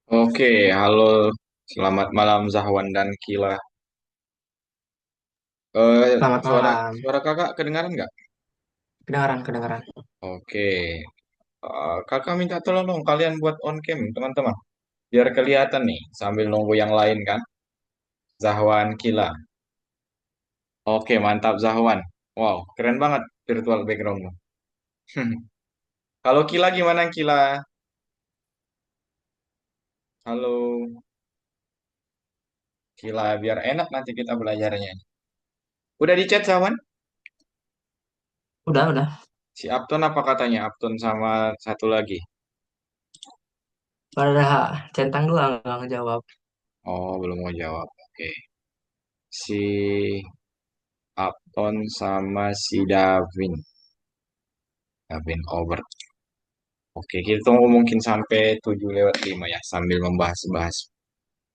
Oke, halo, selamat malam Zahwan dan Kila. Selamat Suara malam. suara kakak kedengaran nggak? Kedengaran, kedengaran. Oke, kakak minta tolong dong kalian buat on cam teman-teman, biar kelihatan nih sambil nunggu yang lain kan. Zahwan, Kila. Oke, mantap Zahwan. Wow, keren banget virtual backgroundmu. Kalau Kila gimana Kila? Halo, Kila, biar enak nanti kita belajarnya. Udah di chat Zahwan? Udah. Si Apton apa katanya? Apton sama satu lagi. Pada centang dua nggak ngejawab. Oh, belum mau jawab. Oke. Si Upton sama si Davin. Davin Over. Oke, kita tunggu mungkin sampai 7:05 ya, sambil membahas-bahas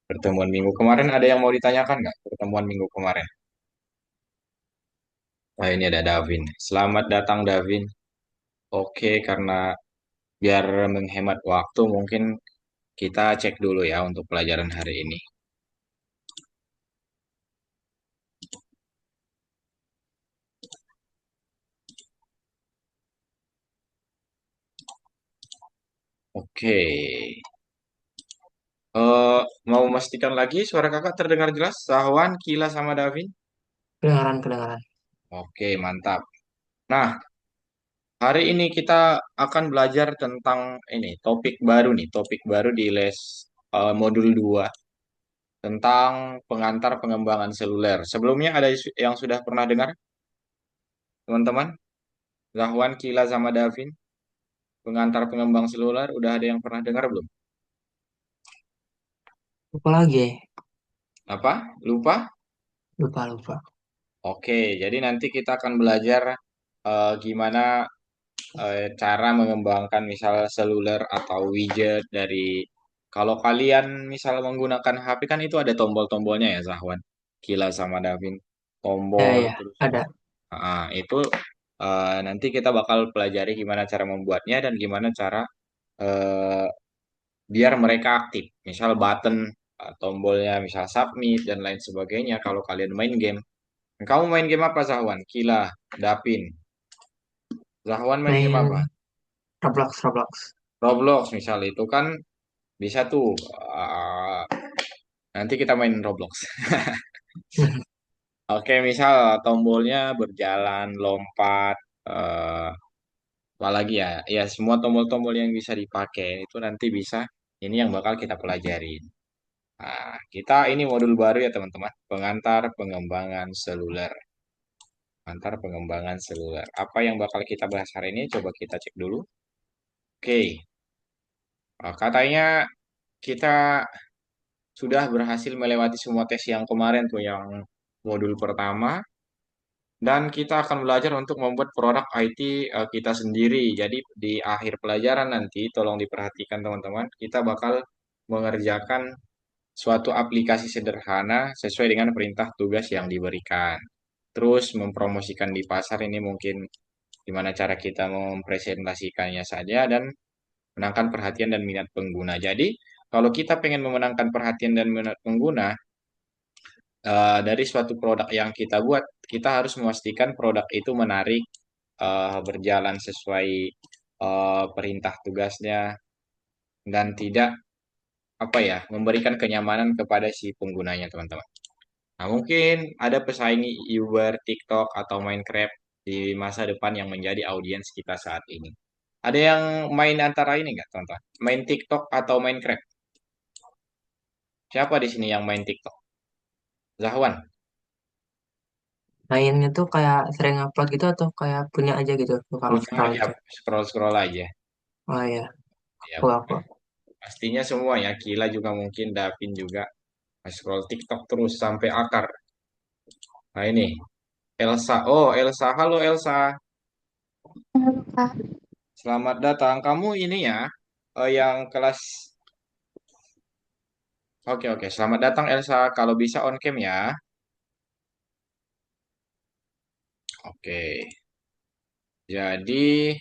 pertemuan minggu kemarin. Ada yang mau ditanyakan nggak pertemuan minggu kemarin? Wah, ini ada Davin. Selamat datang, Davin. Oke, karena biar menghemat waktu, mungkin kita cek dulu ya untuk pelajaran hari ini. Oke. Eh, mau memastikan lagi suara kakak terdengar jelas? Sahwan, Kila, sama Davin? Kedengaran, kedengaran. Oke, mantap. Nah, hari ini kita akan belajar tentang ini topik baru nih, topik baru di les modul 2 tentang pengantar pengembangan seluler. Sebelumnya ada yang sudah pernah dengar, teman-teman? Zahwan, Kila, sama Davin, pengantar pengembang seluler, udah ada yang pernah dengar belum? Lupa lagi. Apa? Lupa? Lupa. Oke, jadi nanti kita akan belajar gimana cara mengembangkan misal seluler atau widget dari kalau kalian misal menggunakan HP kan itu ada tombol-tombolnya ya Zahwan, Kila sama Davin, Ya, tombol ya. terus Ada. itu nanti kita bakal pelajari gimana cara membuatnya dan gimana cara eh, biar mereka aktif. Misal button tombolnya misal submit dan lain sebagainya kalau kalian main game. Kamu main game apa Zahwan? Kila, Davin. Zahwan main game apa? Main Roblox. Roblox misal itu kan bisa tuh uh, nanti kita main Roblox. Oke, misal tombolnya berjalan, lompat, apalagi ya, ya semua tombol-tombol yang bisa dipakai itu nanti bisa. Ini yang bakal kita pelajarin. Nah, kita ini modul baru ya teman-teman, pengantar pengembangan seluler. Pengantar pengembangan seluler. Apa yang bakal kita bahas hari ini? Coba kita cek dulu. Oke, katanya kita sudah berhasil melewati semua tes yang kemarin tuh yang modul pertama dan kita akan belajar untuk membuat produk IT kita sendiri. Jadi di akhir pelajaran nanti tolong diperhatikan teman-teman, kita bakal mengerjakan suatu aplikasi sederhana sesuai dengan perintah tugas yang diberikan. Terus mempromosikan di pasar ini mungkin gimana cara kita mempresentasikannya saja dan menangkan perhatian dan minat pengguna. Jadi kalau kita pengen memenangkan perhatian dan minat pengguna, dari suatu produk yang kita buat, kita harus memastikan produk itu menarik, berjalan sesuai perintah tugasnya, dan tidak apa ya memberikan kenyamanan kepada si penggunanya, teman-teman. Nah, mungkin ada pesaing Uber, TikTok, atau Minecraft di masa depan yang menjadi audiens kita saat ini. Ada yang main antara ini nggak, teman-teman? Main TikTok atau Minecraft? Siapa di sini yang main TikTok? Zahwan. Mainnya tuh kayak sering upload gitu atau kayak punya aja gitu. Kalau Punya scroll aja, gitu. scroll-scroll aja. Oh iya. Ya, Aku. pastinya semua ya, Kila juga mungkin, Davin juga. Scroll TikTok terus sampai akar. Nah ini, Elsa. Oh, Elsa. Halo Elsa. Selamat datang. Kamu ini ya, yang kelas... Oke, oke. Selamat datang Elsa. Kalau bisa on cam ya. Oke. Jadi,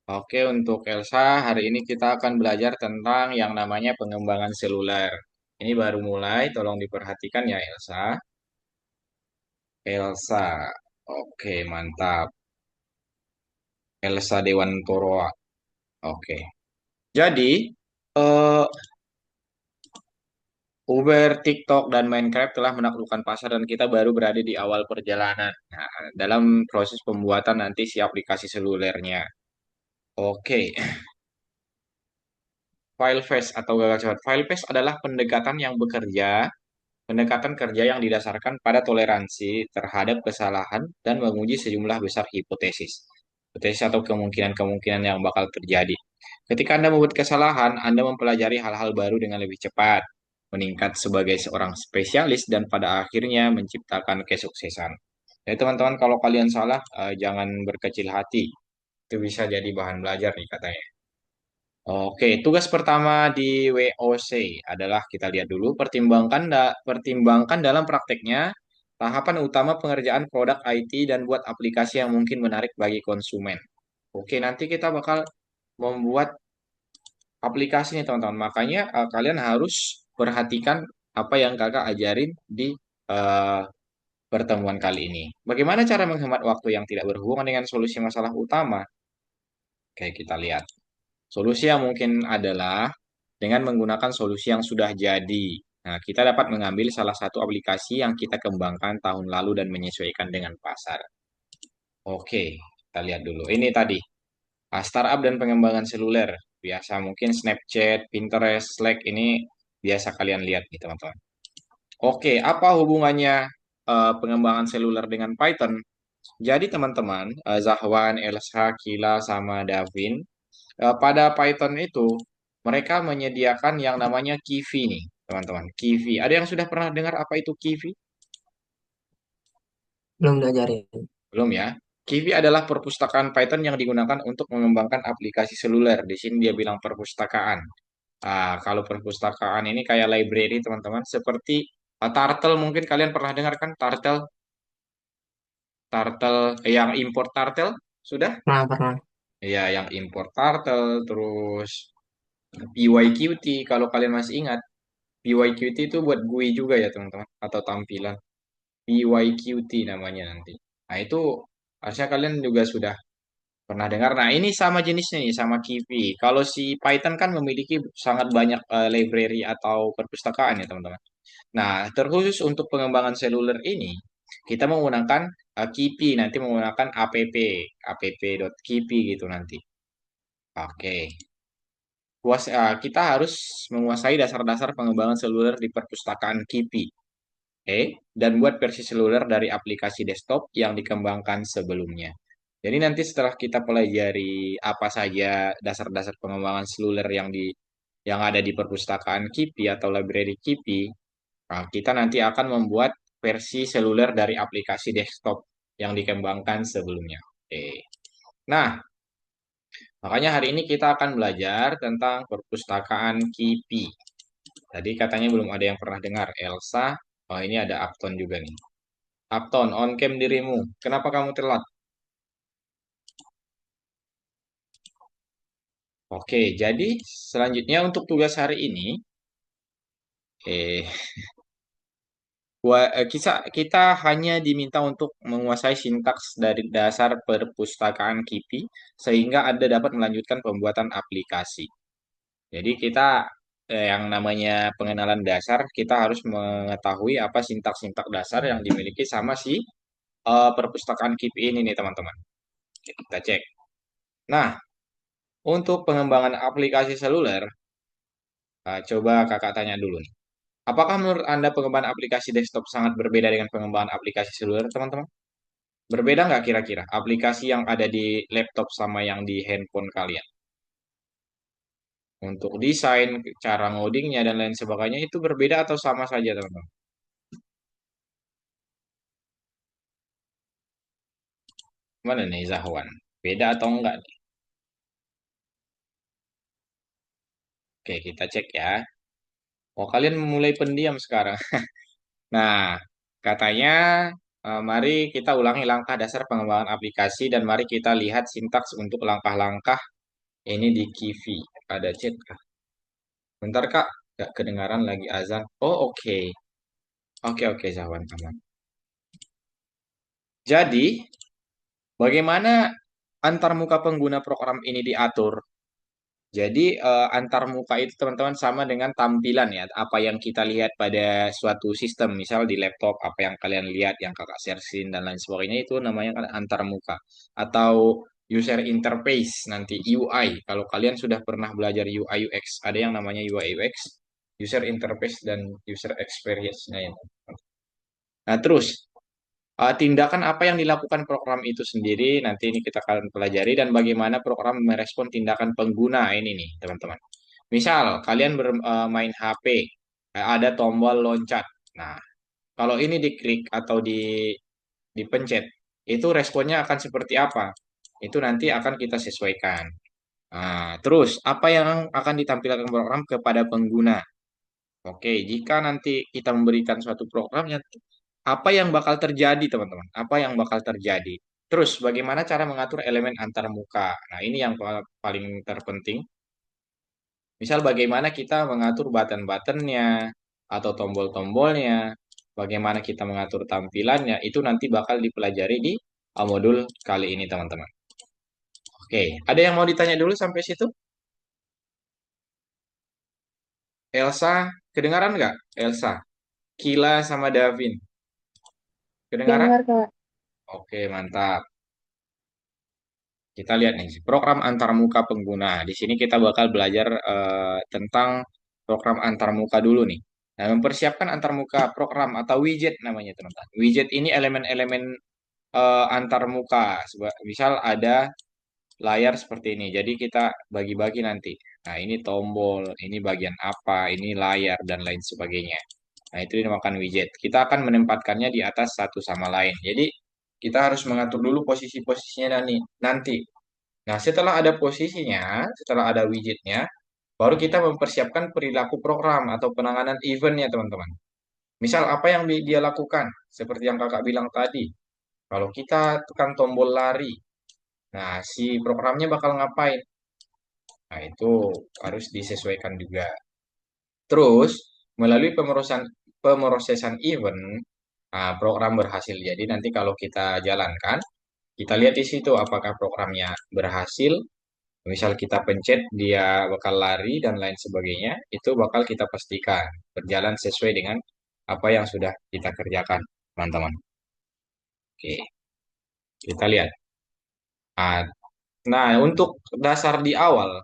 Oke, untuk Elsa, hari ini kita akan belajar tentang yang namanya pengembangan seluler. Ini baru mulai, tolong diperhatikan ya Elsa. Elsa, oke mantap. Elsa Dewantoroa, oke. Jadi, eh, Uber, TikTok, dan Minecraft telah menaklukkan pasar dan kita baru berada di awal perjalanan. Nah, dalam proses pembuatan nanti si aplikasi selulernya. Oke, file fast atau gagal cepat. File fast adalah pendekatan kerja yang didasarkan pada toleransi terhadap kesalahan dan menguji sejumlah besar hipotesis. Hipotesis atau kemungkinan-kemungkinan yang bakal terjadi. Ketika Anda membuat kesalahan, Anda mempelajari hal-hal baru dengan lebih cepat, meningkat sebagai seorang spesialis, dan pada akhirnya menciptakan kesuksesan. Jadi teman-teman, kalau kalian salah, jangan berkecil hati. Itu bisa jadi bahan belajar nih katanya. Oke, tugas pertama di WOC adalah kita lihat dulu pertimbangkan dalam prakteknya tahapan utama pengerjaan produk IT dan buat aplikasi yang mungkin menarik bagi konsumen. Oke, nanti kita bakal membuat aplikasi nih teman-teman. Makanya kalian harus perhatikan apa yang kakak ajarin di eh, pertemuan kali ini. Bagaimana cara menghemat waktu yang tidak berhubungan dengan solusi masalah utama? Oke, kita lihat. Solusi yang mungkin adalah dengan menggunakan solusi yang sudah jadi. Nah, kita dapat mengambil salah satu aplikasi yang kita kembangkan tahun lalu dan menyesuaikan dengan pasar. Oke, kita lihat dulu. Ini tadi, startup dan pengembangan seluler. Biasa mungkin Snapchat, Pinterest, Slack ini biasa kalian lihat nih teman-teman. Oke, apa hubungannya pengembangan seluler dengan Python? Jadi teman-teman, Zahwan, Elsa, Kila, sama Davin, pada Python itu mereka menyediakan yang namanya Kiwi nih, teman-teman. Kiwi. Ada yang sudah pernah dengar apa itu Kiwi? Belum diajarin. Belum ya? Kiwi adalah perpustakaan Python yang digunakan untuk mengembangkan aplikasi seluler. Di sini dia bilang perpustakaan. Kalau perpustakaan ini kayak library, teman-teman. Seperti Turtle, mungkin kalian pernah dengar kan Turtle? Turtle yang import Turtle? Sudah? Pernah. Ya, yang import Turtle, terus PYQt, kalau kalian masih ingat. PYQt itu buat GUI juga ya teman-teman, atau tampilan. PYQt namanya nanti. Nah itu harusnya kalian juga sudah pernah dengar. Nah ini sama jenisnya nih, sama Kiwi. Kalau si Python kan memiliki sangat banyak library atau perpustakaan ya teman-teman. Nah terkhusus untuk pengembangan seluler ini, kita menggunakan Kipi, nanti menggunakan app.kipi gitu nanti. Oke. Kita harus menguasai dasar-dasar pengembangan seluler di perpustakaan Kipi. Oke, dan buat versi seluler dari aplikasi desktop yang dikembangkan sebelumnya. Jadi nanti setelah kita pelajari apa saja dasar-dasar pengembangan seluler yang ada di perpustakaan Kipi atau library Kipi, nah, kita nanti akan membuat versi seluler dari aplikasi desktop yang dikembangkan sebelumnya. Oke. Nah, makanya hari ini kita akan belajar tentang perpustakaan Kipi. Tadi katanya belum ada yang pernah dengar Elsa. Oh, ini ada Upton juga nih. Upton, on cam dirimu. Kenapa kamu telat? Oke, jadi selanjutnya untuk tugas hari ini, eh, kita hanya diminta untuk menguasai sintaks dari dasar perpustakaan Kipi sehingga Anda dapat melanjutkan pembuatan aplikasi. Jadi kita yang namanya pengenalan dasar, kita harus mengetahui apa sintaks-sintaks dasar yang dimiliki sama si perpustakaan Kipi ini nih teman-teman. Oke, kita cek. Nah, untuk pengembangan aplikasi seluler, coba kakak tanya dulu nih. Apakah menurut Anda pengembangan aplikasi desktop sangat berbeda dengan pengembangan aplikasi seluler, teman-teman? Berbeda nggak kira-kira aplikasi yang ada di laptop sama yang di handphone kalian? Untuk desain, cara ngodingnya, dan lain sebagainya itu berbeda atau sama saja, teman-teman? Mana nih, Zahwan? Beda atau enggak nih? Oke, kita cek ya. Oh, kalian mulai pendiam sekarang. Nah, katanya, mari kita ulangi langkah dasar pengembangan aplikasi dan mari kita lihat sintaks untuk langkah-langkah Ini di Kivi. Ada chat kah? Bentar Kak, gak kedengaran lagi azan. Oh oke. Oke oke Zawan aman. Jadi, bagaimana antarmuka pengguna program ini diatur? Jadi antar muka itu teman-teman sama dengan tampilan ya, apa yang kita lihat pada suatu sistem, misal di laptop apa yang kalian lihat, yang kakak sharein dan lain sebagainya itu namanya kan antar muka atau user interface nanti UI. Kalau kalian sudah pernah belajar UI UX, ada yang namanya UI UX, user interface dan user experience. Nah, terus tindakan apa yang dilakukan program itu sendiri nanti ini kita akan pelajari dan bagaimana program merespon tindakan pengguna ini nih teman-teman. Misal kalian bermain HP, ada tombol loncat. Nah, kalau ini diklik atau dipencet, itu responnya akan seperti apa? Itu nanti akan kita sesuaikan. Nah, terus apa yang akan ditampilkan program kepada pengguna? Oke, jika nanti kita memberikan suatu program yang apa yang bakal terjadi, teman-teman? Apa yang bakal terjadi? Terus, bagaimana cara mengatur elemen antar muka? Nah, ini yang paling terpenting. Misal, bagaimana kita mengatur button-buttonnya atau tombol-tombolnya, bagaimana kita mengatur tampilannya, itu nanti bakal dipelajari di modul kali ini, teman-teman. Oke, ada yang mau ditanya dulu sampai situ? Elsa, kedengaran nggak? Elsa, Kila sama Davin, kedengaran? Dengar Kak. Oke, mantap. Kita lihat nih, program antarmuka pengguna. Di sini kita bakal belajar tentang program antarmuka dulu nih. Nah, mempersiapkan antarmuka program atau widget namanya, teman-teman. Widget ini elemen-elemen antarmuka. Misal ada layar seperti ini. Jadi kita bagi-bagi nanti. Nah, ini tombol, ini bagian apa, ini layar, dan lain sebagainya. Nah, itu dinamakan widget. Kita akan menempatkannya di atas satu sama lain. Jadi, kita harus mengatur dulu posisi-posisinya nanti. Nah, setelah ada posisinya, setelah ada widgetnya, baru kita mempersiapkan perilaku program atau penanganan eventnya, teman-teman. Misal apa yang dia lakukan, seperti yang kakak bilang tadi. Kalau kita tekan tombol lari, nah si programnya bakal ngapain? Nah, itu harus disesuaikan juga. Terus, melalui pemrosesan event, nah, program berhasil. Jadi nanti kalau kita jalankan, kita lihat di situ apakah programnya berhasil. Misal kita pencet, dia bakal lari dan lain sebagainya. Itu bakal kita pastikan berjalan sesuai dengan apa yang sudah kita kerjakan, teman-teman. Oke, kita lihat. Nah, nah, untuk dasar di awal,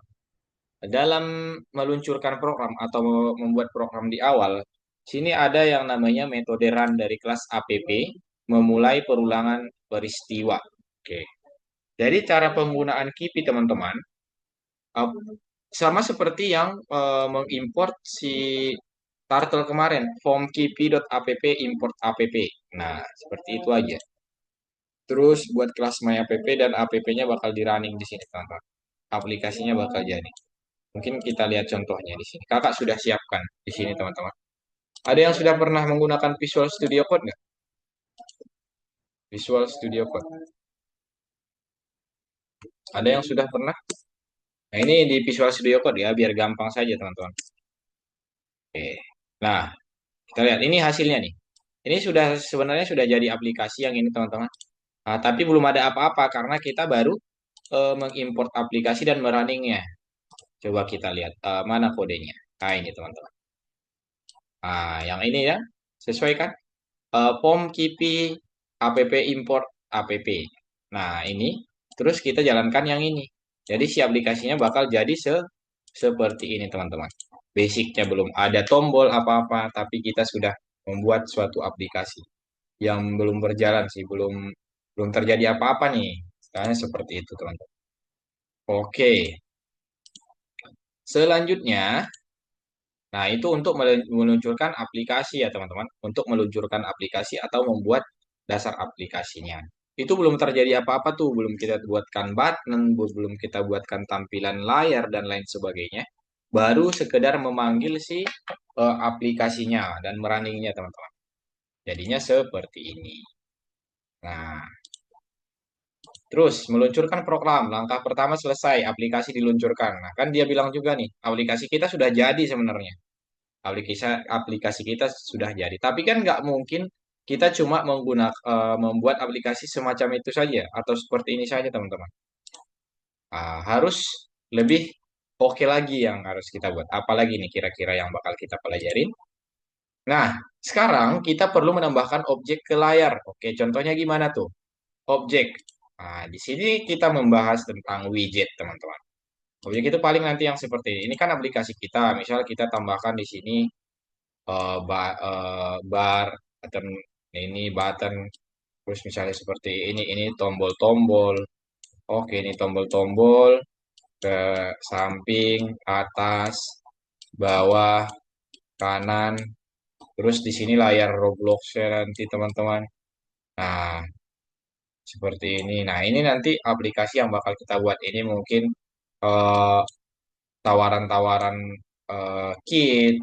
dalam meluncurkan program atau membuat program di awal, sini ada yang namanya metode run dari kelas app, memulai perulangan peristiwa. Oke. Jadi cara penggunaan KIPI, teman-teman, uh, sama seperti yang mengimport si Turtle kemarin, formkipi.app import app. Nah, seperti itu aja. Terus buat kelas My App dan app-nya bakal di running di sini, teman-teman. Aplikasinya bakal jadi. Mungkin kita lihat contohnya di sini. Kakak sudah siapkan di sini, teman-teman. Ada yang sudah pernah menggunakan Visual Studio Code nggak? Visual Studio Code. Ada yang sudah pernah? Nah, ini di Visual Studio Code ya, biar gampang saja, teman-teman. Oke. Nah, kita lihat ini hasilnya nih. Ini sudah sebenarnya sudah jadi aplikasi yang ini, teman-teman. Nah, tapi belum ada apa-apa karena kita baru mengimport aplikasi dan merunningnya. Coba kita lihat mana kodenya. Nah, ini, teman-teman. Nah, yang ini ya, sesuai kan? POM KIPI app import app. Nah, ini terus kita jalankan yang ini. Jadi si aplikasinya bakal jadi seperti ini, teman-teman. Basicnya belum ada tombol apa-apa, tapi kita sudah membuat suatu aplikasi yang belum berjalan sih, belum belum terjadi apa-apa nih. Sekarang seperti itu, teman-teman. Oke, selanjutnya, nah itu untuk meluncurkan aplikasi ya, teman-teman. Untuk meluncurkan aplikasi atau membuat dasar aplikasinya. Itu belum terjadi apa-apa tuh, belum kita buatkan button, belum kita buatkan tampilan layar dan lain sebagainya. Baru sekedar memanggil si aplikasinya dan merunningnya, teman-teman. Jadinya seperti ini. Nah, Terus meluncurkan program, langkah pertama selesai, aplikasi diluncurkan. Nah, kan dia bilang juga nih, aplikasi kita sudah jadi sebenarnya. Aplikasi aplikasi kita sudah jadi. Tapi kan nggak mungkin kita cuma membuat aplikasi semacam itu saja atau seperti ini saja, teman-teman. Harus lebih oke lagi yang harus kita buat. Apalagi nih kira-kira yang bakal kita pelajarin. Nah, sekarang kita perlu menambahkan objek ke layar. Oke, contohnya gimana tuh? Objek. Nah, di sini kita membahas tentang widget, teman-teman. Objek itu paling nanti yang seperti ini. Ini kan aplikasi kita. Misal kita tambahkan di sini bar, button, ini button. Terus misalnya seperti ini tombol-tombol. Oke, ini tombol-tombol ke samping, atas, bawah, kanan. Terus di sini layar Roblox ya nanti teman-teman. Nah, seperti ini. Nah, ini nanti aplikasi yang bakal kita buat ini mungkin eh, tawaran-tawaran kit,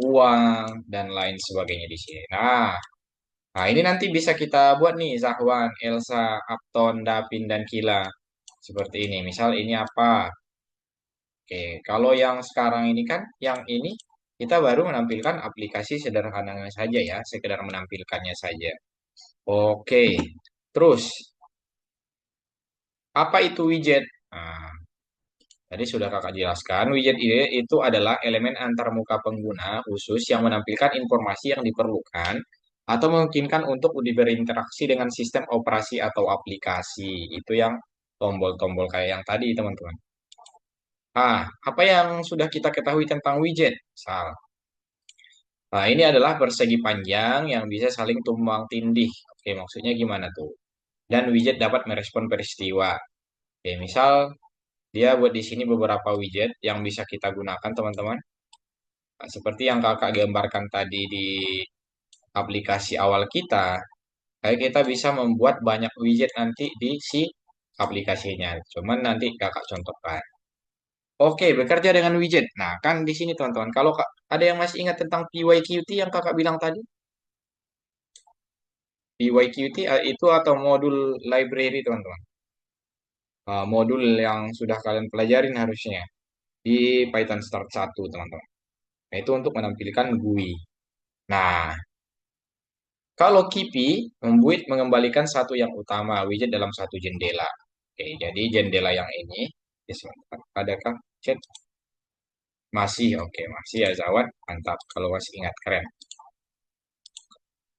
uang, dan lain sebagainya di sini. Nah, ini nanti bisa kita buat nih, Zahwan, Elsa, Upton, Davin, dan Kila. Seperti ini. Misal ini apa? Oke, kalau yang sekarang ini kan, yang ini kita baru menampilkan aplikasi sederhananya saja ya, sekedar menampilkannya saja. Oke, terus apa itu widget? Nah, tadi sudah kakak jelaskan, widget ini itu adalah elemen antarmuka pengguna khusus yang menampilkan informasi yang diperlukan atau memungkinkan untuk berinteraksi dengan sistem operasi atau aplikasi. Itu yang tombol-tombol kayak yang tadi, teman-teman. Apa yang sudah kita ketahui tentang widget? Misal, ini adalah persegi panjang yang bisa saling tumbang tindih. Oke, maksudnya gimana tuh? Dan widget dapat merespon peristiwa. Oke, misal dia buat di sini beberapa widget yang bisa kita gunakan, teman-teman. Seperti yang kakak gambarkan tadi di aplikasi awal kita, kayak kita bisa membuat banyak widget nanti di si aplikasinya. Cuman nanti kakak contohkan. Oke, bekerja dengan widget. Nah, kan di sini teman-teman, kalau ada yang masih ingat tentang PYQT yang kakak bilang tadi, PYQT itu atau modul library, teman-teman. Modul yang sudah kalian pelajarin harusnya di Python Start 1, teman-teman. Nah, itu untuk menampilkan GUI. Nah, kalau Kipi membuat mengembalikan satu yang utama, widget dalam satu jendela. Oke, jadi jendela yang ini, ya, sebentar. Adakah chat? Masih, oke, masih ya Zawan. Mantap, kalau masih ingat, keren.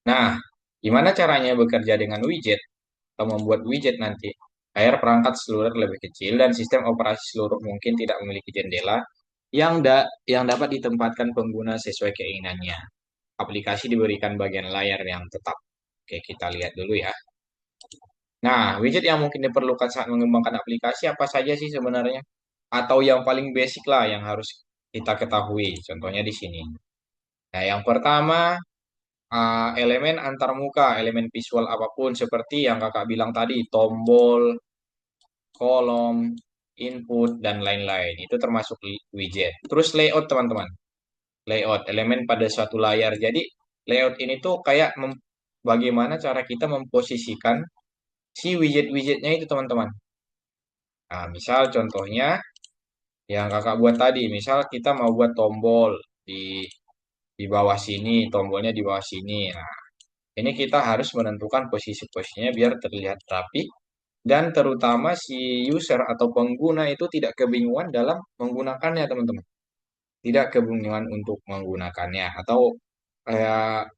Nah, gimana caranya bekerja dengan widget atau membuat widget nanti? Agar perangkat seluler lebih kecil dan sistem operasi seluruh mungkin tidak memiliki jendela yang dapat ditempatkan pengguna sesuai keinginannya. Aplikasi diberikan bagian layar yang tetap. Oke, kita lihat dulu ya. Nah, widget yang mungkin diperlukan saat mengembangkan aplikasi apa saja sih sebenarnya? Atau yang paling basic lah yang harus kita ketahui. Contohnya di sini. Nah, yang pertama, elemen antarmuka, elemen visual apapun seperti yang kakak bilang tadi, tombol, kolom, input, dan lain-lain. Itu termasuk widget. Terus layout, teman-teman. Layout, elemen pada suatu layar. Jadi, layout ini tuh kayak bagaimana cara kita memposisikan si widget-widgetnya itu, teman-teman. Nah, misal contohnya yang kakak buat tadi, misal kita mau buat tombol di di bawah sini, tombolnya di bawah sini. Nah, ini kita harus menentukan posisi-posisinya biar terlihat rapi dan terutama si user atau pengguna itu tidak kebingungan dalam menggunakannya, teman-teman. Tidak kebingungan untuk menggunakannya atau kayak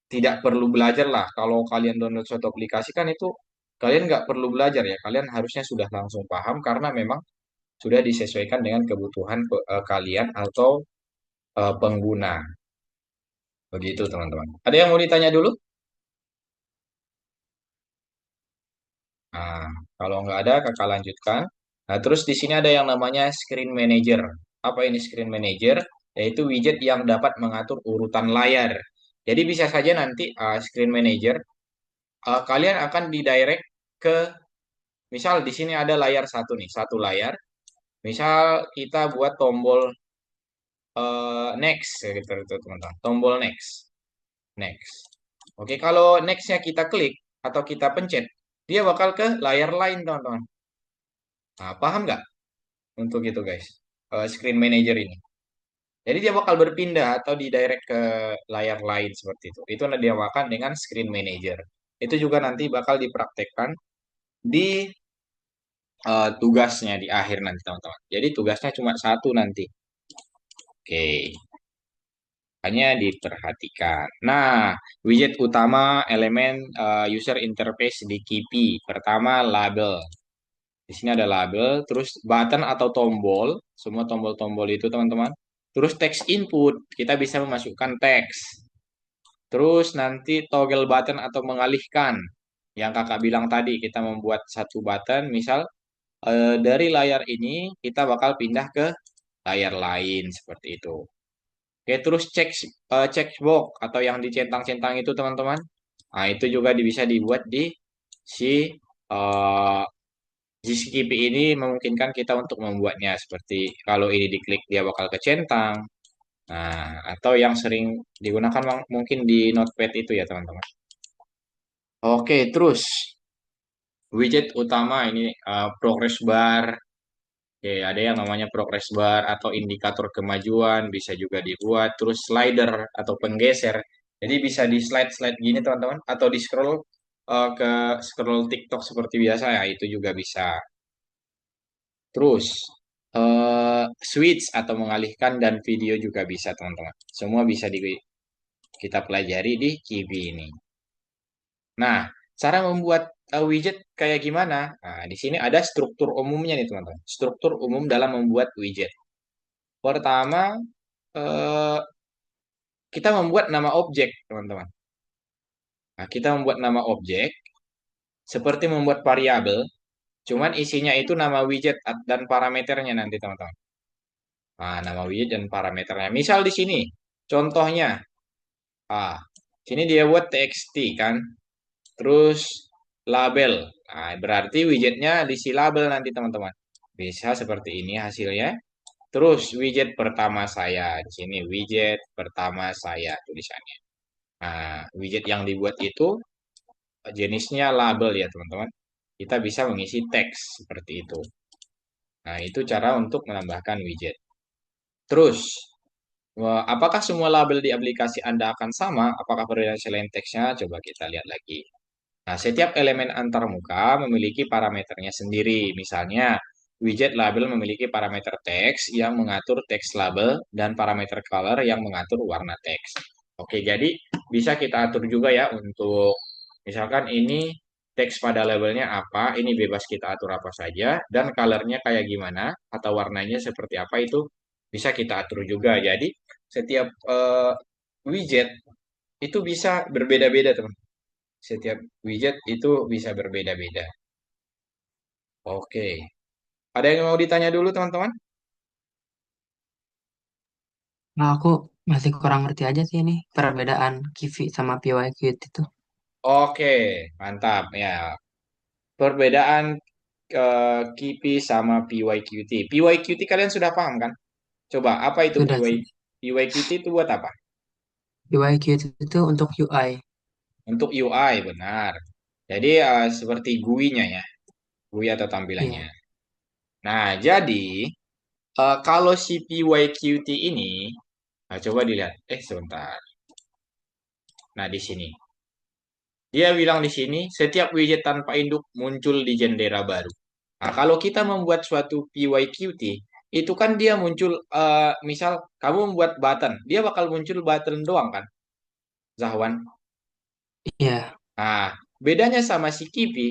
tidak perlu belajar lah. Kalau kalian download suatu aplikasi kan itu kalian nggak perlu belajar ya. Kalian harusnya sudah langsung paham karena memang sudah disesuaikan dengan kebutuhan kalian atau pengguna. Begitu teman-teman. Ada yang mau ditanya dulu? Nah, kalau nggak ada, kakak lanjutkan. Nah, terus di sini ada yang namanya Screen Manager. Apa ini Screen Manager? Yaitu widget yang dapat mengatur urutan layar. Jadi bisa saja nanti Screen Manager kalian akan didirect ke, misal di sini ada layar satu nih, satu layar. Misal kita buat tombol next, ya gitu, gitu, teman-teman. Tombol next, next. Oke, kalau nextnya kita klik atau kita pencet, dia bakal ke layar lain, teman-teman. Nah, paham nggak untuk itu, guys? Screen manager ini. Jadi dia bakal berpindah atau didirect ke layar lain seperti itu. Itu yang dinamakan dengan screen manager. Itu juga nanti bakal dipraktekkan di tugasnya di akhir nanti, teman-teman. Jadi tugasnya cuma satu nanti. Oke, hanya diperhatikan. Nah, widget utama elemen user interface di KIPI. Pertama, label. Di sini ada label, terus button atau tombol, semua tombol-tombol itu, teman-teman. Terus text input, kita bisa memasukkan teks. Terus nanti toggle button atau mengalihkan. Yang kakak bilang tadi, kita membuat satu button, misal dari layar ini kita bakal pindah ke layar lain seperti itu. Oke, terus checkbox atau yang dicentang-centang itu, teman-teman. Nah, itu juga bisa dibuat di si eh, GCP ini memungkinkan kita untuk membuatnya seperti kalau ini diklik dia bakal kecentang. Nah, atau yang sering digunakan mungkin di Notepad itu ya, teman-teman. Oke, terus widget utama ini progress bar. Oke, ada yang namanya progress bar atau indikator kemajuan bisa juga dibuat. Terus slider atau penggeser. Jadi bisa di slide-slide gini, teman-teman, atau di scroll ke scroll TikTok seperti biasa ya, itu juga bisa. Terus switch atau mengalihkan dan video juga bisa, teman-teman. Semua bisa kita pelajari di Kibi ini. Nah, cara membuat widget kayak gimana? Nah, di sini ada struktur umumnya nih, teman-teman. Struktur umum dalam membuat widget. Pertama, eh, kita membuat nama objek, teman-teman. Nah, kita membuat nama objek seperti membuat variabel, cuman isinya itu nama widget dan parameternya nanti, teman-teman. Nah, nama widget dan parameternya. Misal di sini, contohnya, sini dia buat txt kan, terus label. Nah, berarti widgetnya diisi label nanti, teman-teman. Bisa seperti ini hasilnya. Terus widget pertama saya di sini widget pertama saya tulisannya. Nah, widget yang dibuat itu jenisnya label ya, teman-teman. Kita bisa mengisi teks seperti itu. Nah, itu cara untuk menambahkan widget. Terus, apakah semua label di aplikasi Anda akan sama? Apakah perbedaan selain teksnya? Coba kita lihat lagi. Nah, setiap elemen antarmuka memiliki parameternya sendiri. Misalnya, widget label memiliki parameter teks yang mengatur teks label dan parameter color yang mengatur warna teks. Oke, jadi bisa kita atur juga ya untuk misalkan ini teks pada labelnya apa, ini bebas kita atur apa saja, dan colornya kayak gimana, atau warnanya seperti apa itu bisa kita atur juga. Jadi, setiap widget itu bisa berbeda-beda, teman. Setiap widget itu bisa berbeda-beda. Oke. Ada yang mau ditanya dulu, teman-teman? Nah, aku masih kurang ngerti aja sih ini perbedaan Kiwi sama PYQ itu. Oke, mantap ya. Perbedaan KIPI sama PYQT. PYQT kalian sudah paham kan? Coba, apa itu Sudah sih. PYQT itu buat apa? PYQ itu untuk UI. Untuk UI, benar. Jadi seperti GUI-nya ya, GUI atau tampilannya. Iya, Nah, jadi kalau si PYQT ini, nah, coba dilihat. Sebentar. Nah, di sini. Dia bilang di sini, setiap widget tanpa induk muncul di jendela baru. Nah, kalau kita membuat suatu PYQT, itu kan dia muncul, misal kamu membuat button, dia bakal muncul button doang kan, Zahwan? iya, Nah, bedanya sama si Kipi,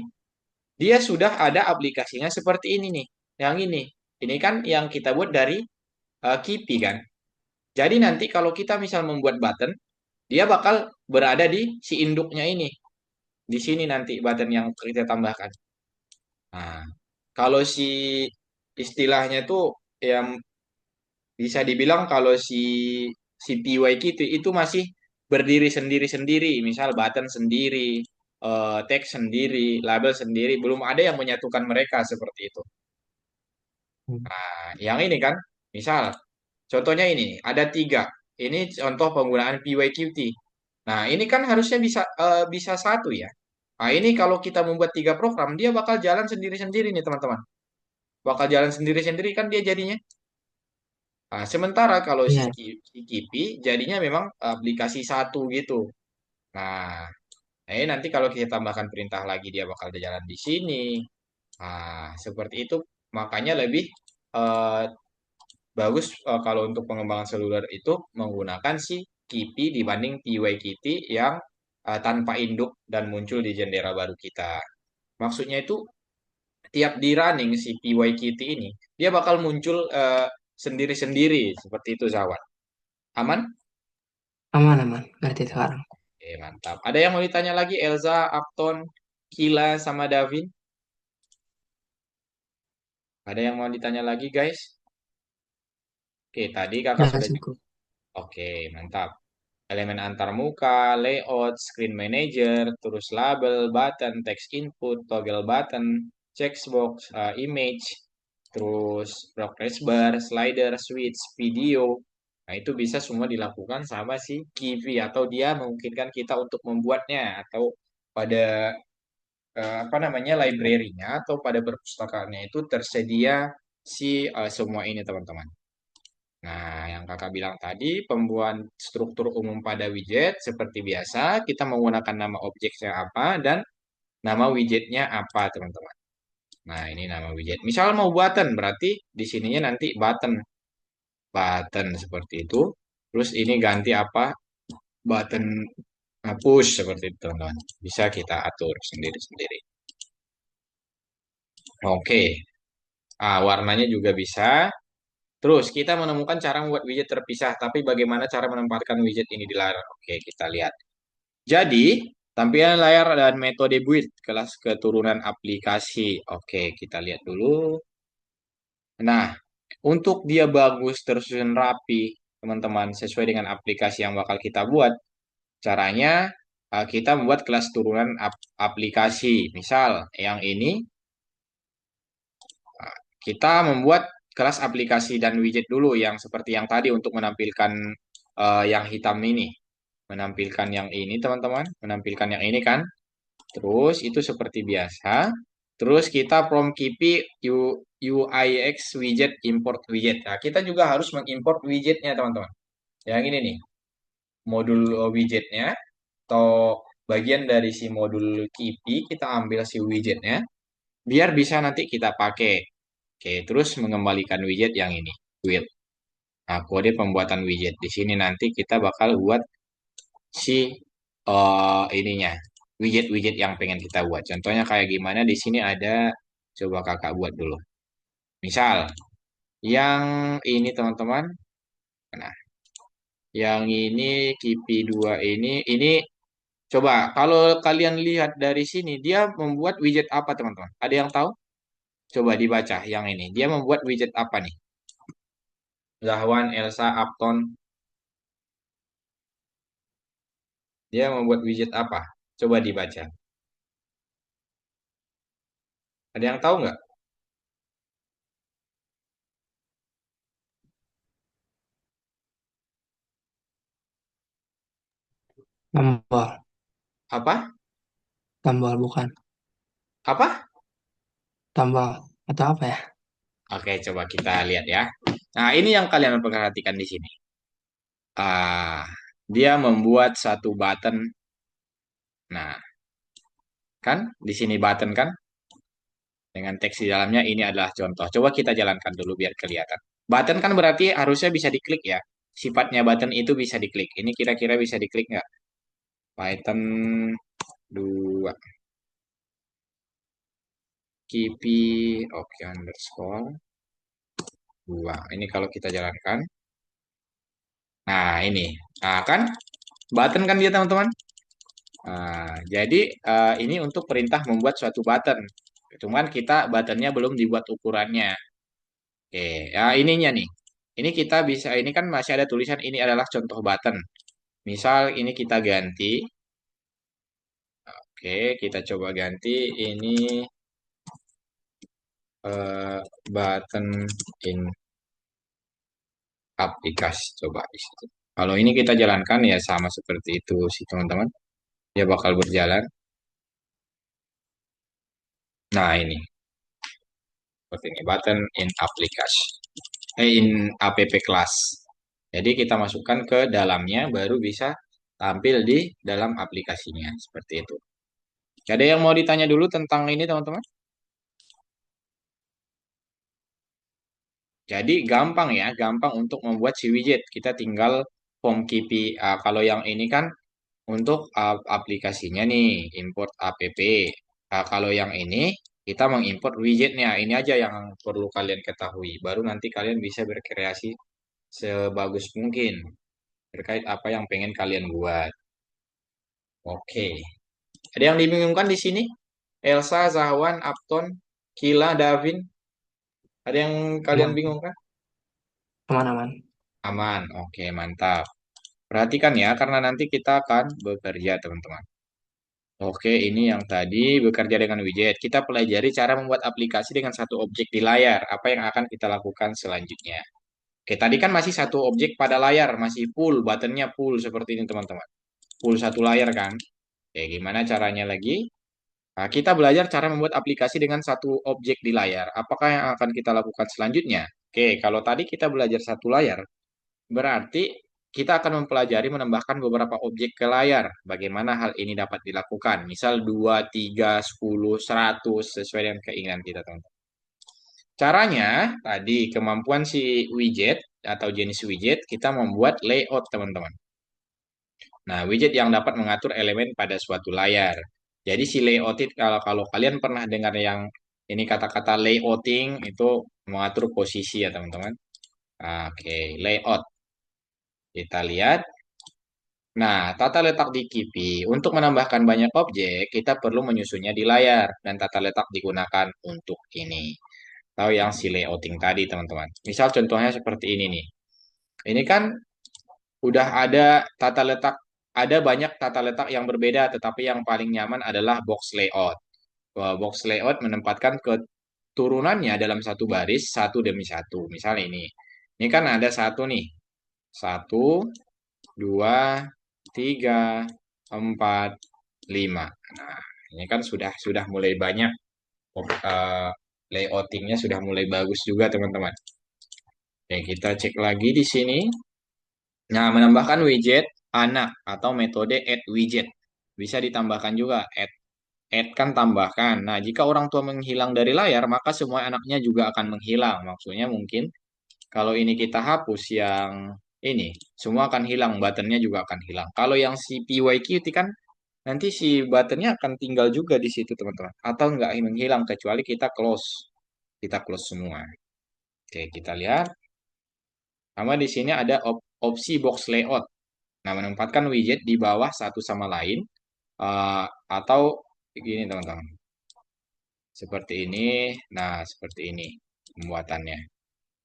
dia sudah ada aplikasinya seperti ini nih, yang ini. Ini kan yang kita buat dari Kipi kan. Jadi nanti kalau kita misal membuat button, dia bakal berada di si induknya ini. Di sini nanti button yang kita tambahkan. Nah, kalau si istilahnya tuh yang bisa dibilang kalau si PYK itu masih berdiri sendiri-sendiri, misal button sendiri, teks sendiri, label sendiri, belum ada yang menyatukan mereka seperti itu. hmm, Nah, yang ini kan, misal contohnya ini ada tiga. Ini contoh penggunaan PYQT. Nah, ini kan harusnya bisa bisa satu ya. Nah, ini kalau kita membuat tiga program, dia bakal jalan sendiri-sendiri nih, teman-teman. Bakal jalan sendiri-sendiri kan dia jadinya. Nah, sementara kalau Iya. Si Kipi jadinya memang aplikasi satu gitu. Nah, nanti kalau kita tambahkan perintah lagi dia bakal jalan di sini. Nah, seperti itu. Makanya lebih eh, bagus kalau untuk pengembangan seluler itu menggunakan si Kipi dibanding PyKitty yang tanpa induk dan muncul di jendela baru kita. Maksudnya itu tiap di running si PyKitty ini dia bakal muncul sendiri-sendiri seperti itu Zawan. Aman? Aman, aman. Ngerti sekarang. Oke, mantap. Ada yang mau ditanya lagi Elza, Upton, Kila sama Davin? Ada yang mau ditanya lagi guys? Oke, tadi kakak Udah sudah. cukup. Oke, mantap. Elemen antarmuka, layout, screen manager, terus label, button, text input, toggle button, checkbox, image, terus progress bar, slider, switch, video. Nah, itu bisa semua dilakukan sama si Kiwi atau dia memungkinkan kita untuk membuatnya atau pada apa namanya library-nya atau pada perpustakaannya itu tersedia si semua ini teman-teman. Nah, yang kakak bilang tadi, pembuatan struktur umum pada widget seperti biasa, kita menggunakan nama objeknya apa dan nama widgetnya apa, teman-teman. Nah, ini nama widget. Misal mau button, berarti di sininya nanti button, button seperti itu. Terus ini ganti apa? Button push seperti itu, teman-teman. Bisa kita atur sendiri-sendiri. Oke. Warnanya juga bisa. Terus kita menemukan cara membuat widget terpisah, tapi bagaimana cara menempatkan widget ini di layar? Oke, kita lihat. Jadi, tampilan layar dan metode build kelas keturunan aplikasi. Oke, kita lihat dulu. Nah, untuk dia bagus tersusun rapi, teman-teman, sesuai dengan aplikasi yang bakal kita buat, caranya kita membuat kelas turunan aplikasi. Misal, yang ini kita membuat kelas aplikasi dan widget dulu yang seperti yang tadi untuk menampilkan yang hitam ini. Menampilkan yang ini, teman-teman. Menampilkan yang ini kan. Terus itu seperti biasa. Terus kita from Kipi UIX widget import widget. Nah, kita juga harus mengimport widgetnya, teman-teman. Yang ini nih, modul widgetnya atau bagian dari si modul Kipi kita ambil si widgetnya biar bisa nanti kita pakai. Oke, terus mengembalikan widget yang ini, build. Nah, kode pembuatan widget di sini nanti kita bakal buat si ininya widget-widget yang pengen kita buat. Contohnya kayak gimana di sini ada coba kakak buat dulu. Misal yang ini teman-teman. Nah, yang ini Kipi 2 ini coba kalau kalian lihat dari sini dia membuat widget apa teman-teman? Ada yang tahu? Coba dibaca yang ini. Dia membuat widget apa nih? Zahwan, Elsa, Upton. Dia membuat widget apa? Coba dibaca. Ada yang tahu nggak? Tombol. Apa? Tombol bukan. Apa? Tombol. Atau apa ya? Oke, coba kita lihat ya. Nah, ini yang kalian perhatikan di sini. Ah, dia membuat satu button. Nah, kan di sini button kan dengan teks di dalamnya ini adalah contoh. Coba kita jalankan dulu biar kelihatan. Button kan berarti harusnya bisa diklik ya. Sifatnya button itu bisa diklik. Ini kira-kira bisa diklik nggak? Python 2 kipi oke underscore 2. Ini kalau kita jalankan. Nah, ini. Nah, kan button kan dia teman-teman. Nah, jadi ini untuk perintah membuat suatu button. Cuman kita buttonnya belum dibuat ukurannya. Oke, ya ininya nih. Ini kita bisa, ini kan masih ada tulisan ini adalah contoh button. Misal ini kita ganti. Oke, kita coba ganti ini button in aplikasi. Coba di situ. Kalau ini kita jalankan ya sama seperti itu sih teman-teman. Dia bakal berjalan. Nah, ini seperti ini button in application, in app class. Jadi kita masukkan ke dalamnya baru bisa tampil di dalam aplikasinya seperti itu. Ada yang mau ditanya dulu tentang ini teman-teman? Jadi gampang ya, gampang untuk membuat si widget. Kita tinggal form KPI. Kalau yang ini kan untuk aplikasinya nih, import app. Kalau yang ini kita mengimport widgetnya. Ini aja yang perlu kalian ketahui. Baru nanti kalian bisa berkreasi sebagus mungkin terkait apa yang pengen kalian buat. Oke. Ada yang dibingungkan di sini? Elsa, Zahwan, Upton, Kila, Davin. Ada yang kalian Aman, bingungkan? aman, aman. Aman. Oke, mantap. Perhatikan ya, karena nanti kita akan bekerja, teman-teman. Oke, ini yang tadi bekerja dengan widget. Kita pelajari cara membuat aplikasi dengan satu objek di layar. Apa yang akan kita lakukan selanjutnya? Oke, tadi kan masih satu objek pada layar, masih full, buttonnya full seperti ini, teman-teman. Full satu layar kan? Oke, gimana caranya lagi? Nah, kita belajar cara membuat aplikasi dengan satu objek di layar. Apakah yang akan kita lakukan selanjutnya? Oke, kalau tadi kita belajar satu layar, berarti kita akan mempelajari menambahkan beberapa objek ke layar. Bagaimana hal ini dapat dilakukan? Misal 2, 3, 10, 100 sesuai dengan keinginan kita, teman-teman. Caranya, tadi kemampuan si widget atau jenis widget, kita membuat layout, teman-teman. Nah, widget yang dapat mengatur elemen pada suatu layar. Jadi si layout itu kalau kalau kalian pernah dengar yang ini kata-kata layouting itu mengatur posisi ya, teman-teman. Oke, layout. Kita lihat. Nah, tata letak di KIPI. Untuk menambahkan banyak objek, kita perlu menyusunnya di layar. Dan tata letak digunakan untuk ini. Tahu yang si layouting tadi, teman-teman. Misal contohnya seperti ini nih. Ini kan udah ada tata letak, ada banyak tata letak yang berbeda, tetapi yang paling nyaman adalah box layout. Box layout menempatkan keturunannya dalam satu baris, satu demi satu. Misal ini. Ini kan ada satu nih. Satu, dua, tiga, empat, lima. Nah, ini kan sudah mulai banyak eh, layoutingnya sudah mulai bagus juga teman-teman. Oke, kita cek lagi di sini. Nah, menambahkan widget anak atau metode add widget bisa ditambahkan juga add kan tambahkan. Nah, jika orang tua menghilang dari layar, maka semua anaknya juga akan menghilang. Maksudnya mungkin kalau ini kita hapus yang ini, semua akan hilang, buttonnya juga akan hilang. Kalau yang si PYQT kan nanti si buttonnya akan tinggal juga di situ, teman-teman. Atau nggak menghilang, kecuali kita close. Kita close semua. Oke, kita lihat. Sama di sini ada opsi box layout. Nah, menempatkan widget di bawah satu sama lain. Atau gini, teman-teman. Seperti ini. Nah, seperti ini pembuatannya.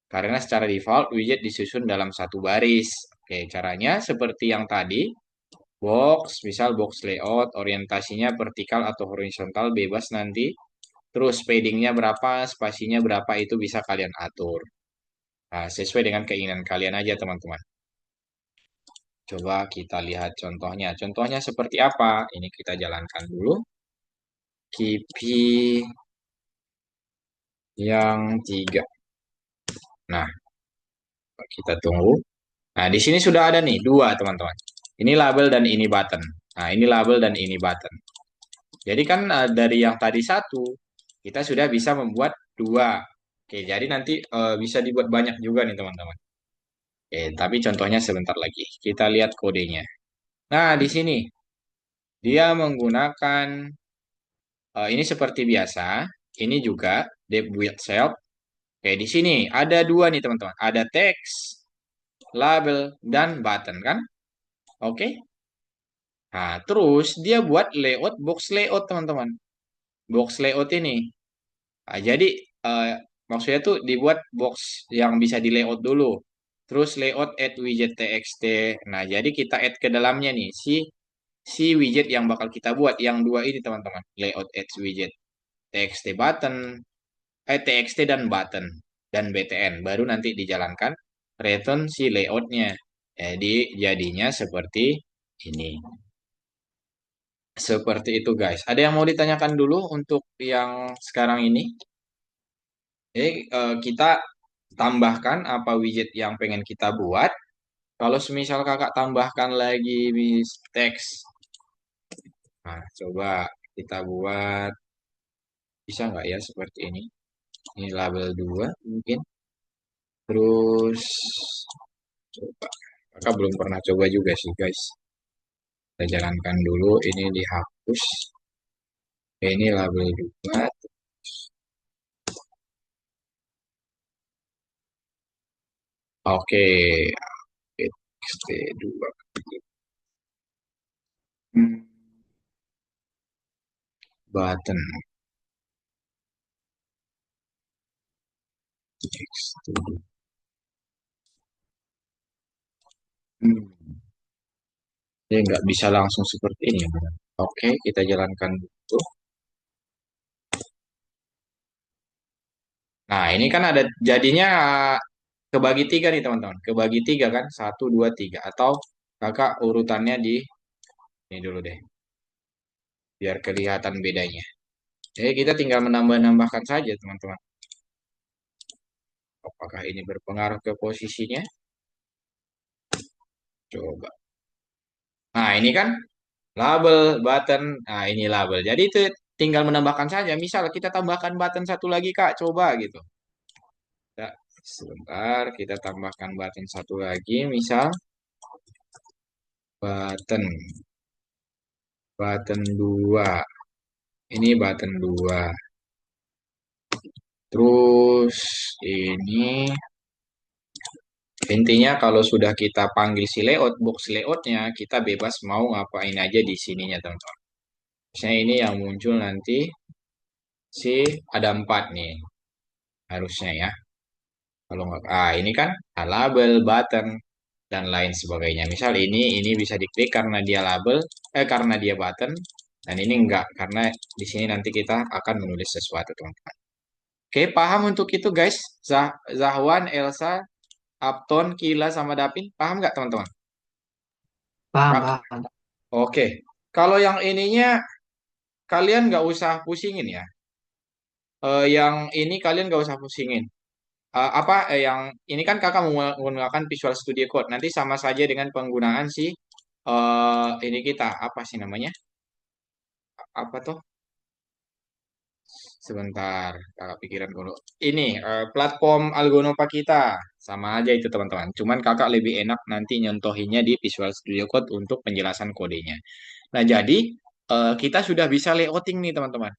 Karena secara default, widget disusun dalam satu baris. Oke, caranya seperti yang tadi. Box, misal box layout, orientasinya vertikal atau horizontal bebas nanti. Terus paddingnya berapa, spasinya berapa itu bisa kalian atur. Nah, sesuai dengan keinginan kalian aja teman-teman. Coba kita lihat contohnya. Contohnya seperti apa? Ini kita jalankan dulu. KIPI yang tiga. Nah, kita tunggu. Nah, di sini sudah ada nih dua teman-teman. Ini label dan ini button. Nah, ini label dan ini button. Jadi kan dari yang tadi satu, kita sudah bisa membuat dua. Oke, jadi nanti bisa dibuat banyak juga nih teman-teman. Oke, tapi contohnya sebentar lagi. Kita lihat kodenya. Nah, di sini dia menggunakan ini seperti biasa. Ini juga dev build self. Oke, di sini ada dua nih teman-teman. Ada text, label, dan button kan? Oke. Nah, terus dia buat layout box layout teman-teman. Box layout ini. Nah, jadi eh, maksudnya tuh dibuat box yang bisa di layout dulu. Terus layout add widget txt. Nah, jadi kita add ke dalamnya nih si widget yang bakal kita buat yang dua ini teman-teman. Layout add widget txt button, txt dan button dan btn. Baru nanti dijalankan return si layoutnya. Jadi jadinya seperti ini. Seperti itu guys. Ada yang mau ditanyakan dulu untuk yang sekarang ini? Kita tambahkan apa widget yang pengen kita buat. Kalau semisal kakak tambahkan lagi teks. Nah, coba kita buat, bisa nggak ya seperti ini? Ini label 2 mungkin. Terus, coba. Kakak belum pernah coba juga sih guys. Kita jalankan dulu, ini dihapus. Ini label 2. Oke, xt2. Hmm, button. Xt2. Hmm. Dia nggak bisa langsung seperti ini ya, Bang. Oke, kita jalankan dulu. Nah, ini kan ada jadinya kebagi tiga nih teman-teman. Kebagi tiga kan, satu, dua, tiga. Atau kakak urutannya di ini dulu deh, biar kelihatan bedanya. Jadi kita tinggal menambah-nambahkan saja teman-teman. Apakah ini berpengaruh ke posisinya? Coba. Nah, ini kan label, button. Nah, ini label. Jadi itu tinggal menambahkan saja. Misal kita tambahkan button satu lagi kak, coba gitu. Ya, sebentar, kita tambahkan button satu lagi, misal button, button 2. Ini button 2. Terus ini intinya kalau sudah kita panggil si layout, box layoutnya, kita bebas mau ngapain aja di sininya teman-teman. Misalnya ini yang muncul nanti si ada 4 nih harusnya ya. Kalau nggak, ini kan label, button, dan lain sebagainya. Misal ini bisa diklik karena dia label, karena dia button, dan ini enggak karena di sini nanti kita akan menulis sesuatu teman-teman. Oke, paham untuk itu guys? Zahwan, Elsa, Upton, Kila, sama Dapin, paham nggak teman-teman? Paham, Rak- paham. Oke, kalau yang ininya kalian nggak usah pusingin ya. Yang ini kalian nggak usah pusingin. Yang ini kan kakak menggunakan Visual Studio Code. Nanti sama saja dengan penggunaan si ini kita apa sih namanya? Apa tuh? Sebentar, kakak pikiran dulu. Ini platform Algonopa kita sama aja itu teman-teman. Cuman kakak lebih enak nanti nyontohinnya di Visual Studio Code untuk penjelasan kodenya. Nah, jadi kita sudah bisa layouting nih teman-teman.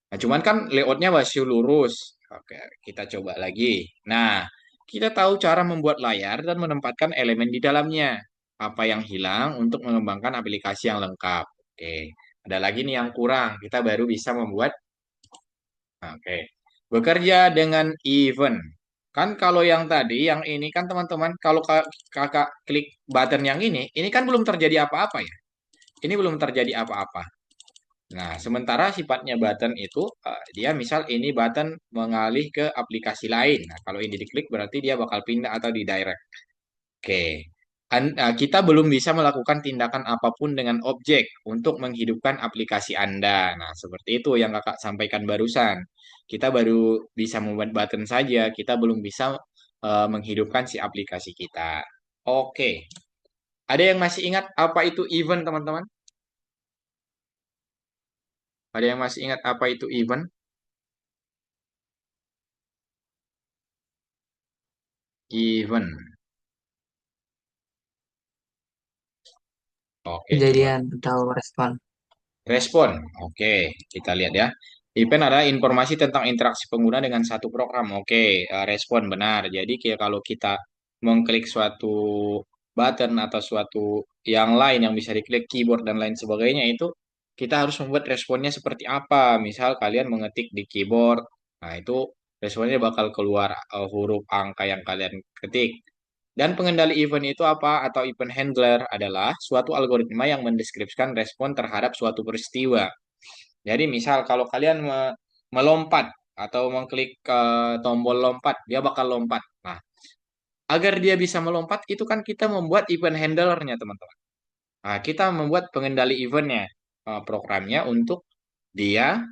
Nah, cuman kan layoutnya masih lurus. Oke, kita coba lagi. Nah, kita tahu cara membuat layar dan menempatkan elemen di dalamnya. Apa yang hilang untuk mengembangkan aplikasi yang lengkap. Oke, ada lagi nih yang kurang. Kita baru bisa membuat. Oke, bekerja dengan event. Kan kalau yang tadi, yang ini kan teman-teman, kalau kakak klik button yang ini kan belum terjadi apa-apa ya. Ini belum terjadi apa-apa. Nah, sementara sifatnya button itu, dia misal ini button mengalih ke aplikasi lain. Nah, kalau ini diklik berarti dia bakal pindah atau di direct. Oke. Kita belum bisa melakukan tindakan apapun dengan objek untuk menghidupkan aplikasi Anda. Nah, seperti itu yang kakak sampaikan barusan. Kita baru bisa membuat button saja, kita belum bisa menghidupkan si aplikasi kita. Oke. Ada yang masih ingat apa itu event, teman-teman? Ada yang masih ingat apa itu event? Event. Oke, coba. Kejadian atau respon. Respon. Oke, kita lihat ya. Event adalah informasi tentang interaksi pengguna dengan satu program. Oke, respon benar. Jadi kalau kita mengklik suatu button atau suatu yang lain yang bisa diklik keyboard dan lain sebagainya itu kita harus membuat responnya seperti apa. Misal kalian mengetik di keyboard, nah itu responnya bakal keluar huruf angka yang kalian ketik. Dan pengendali event itu apa? Atau event handler adalah suatu algoritma yang mendeskripsikan respon terhadap suatu peristiwa. Jadi misal kalau kalian melompat atau mengklik tombol lompat, dia bakal lompat. Nah, agar dia bisa melompat itu kan kita membuat event handlernya, teman-teman. Nah, kita membuat pengendali eventnya. programnya untuk dia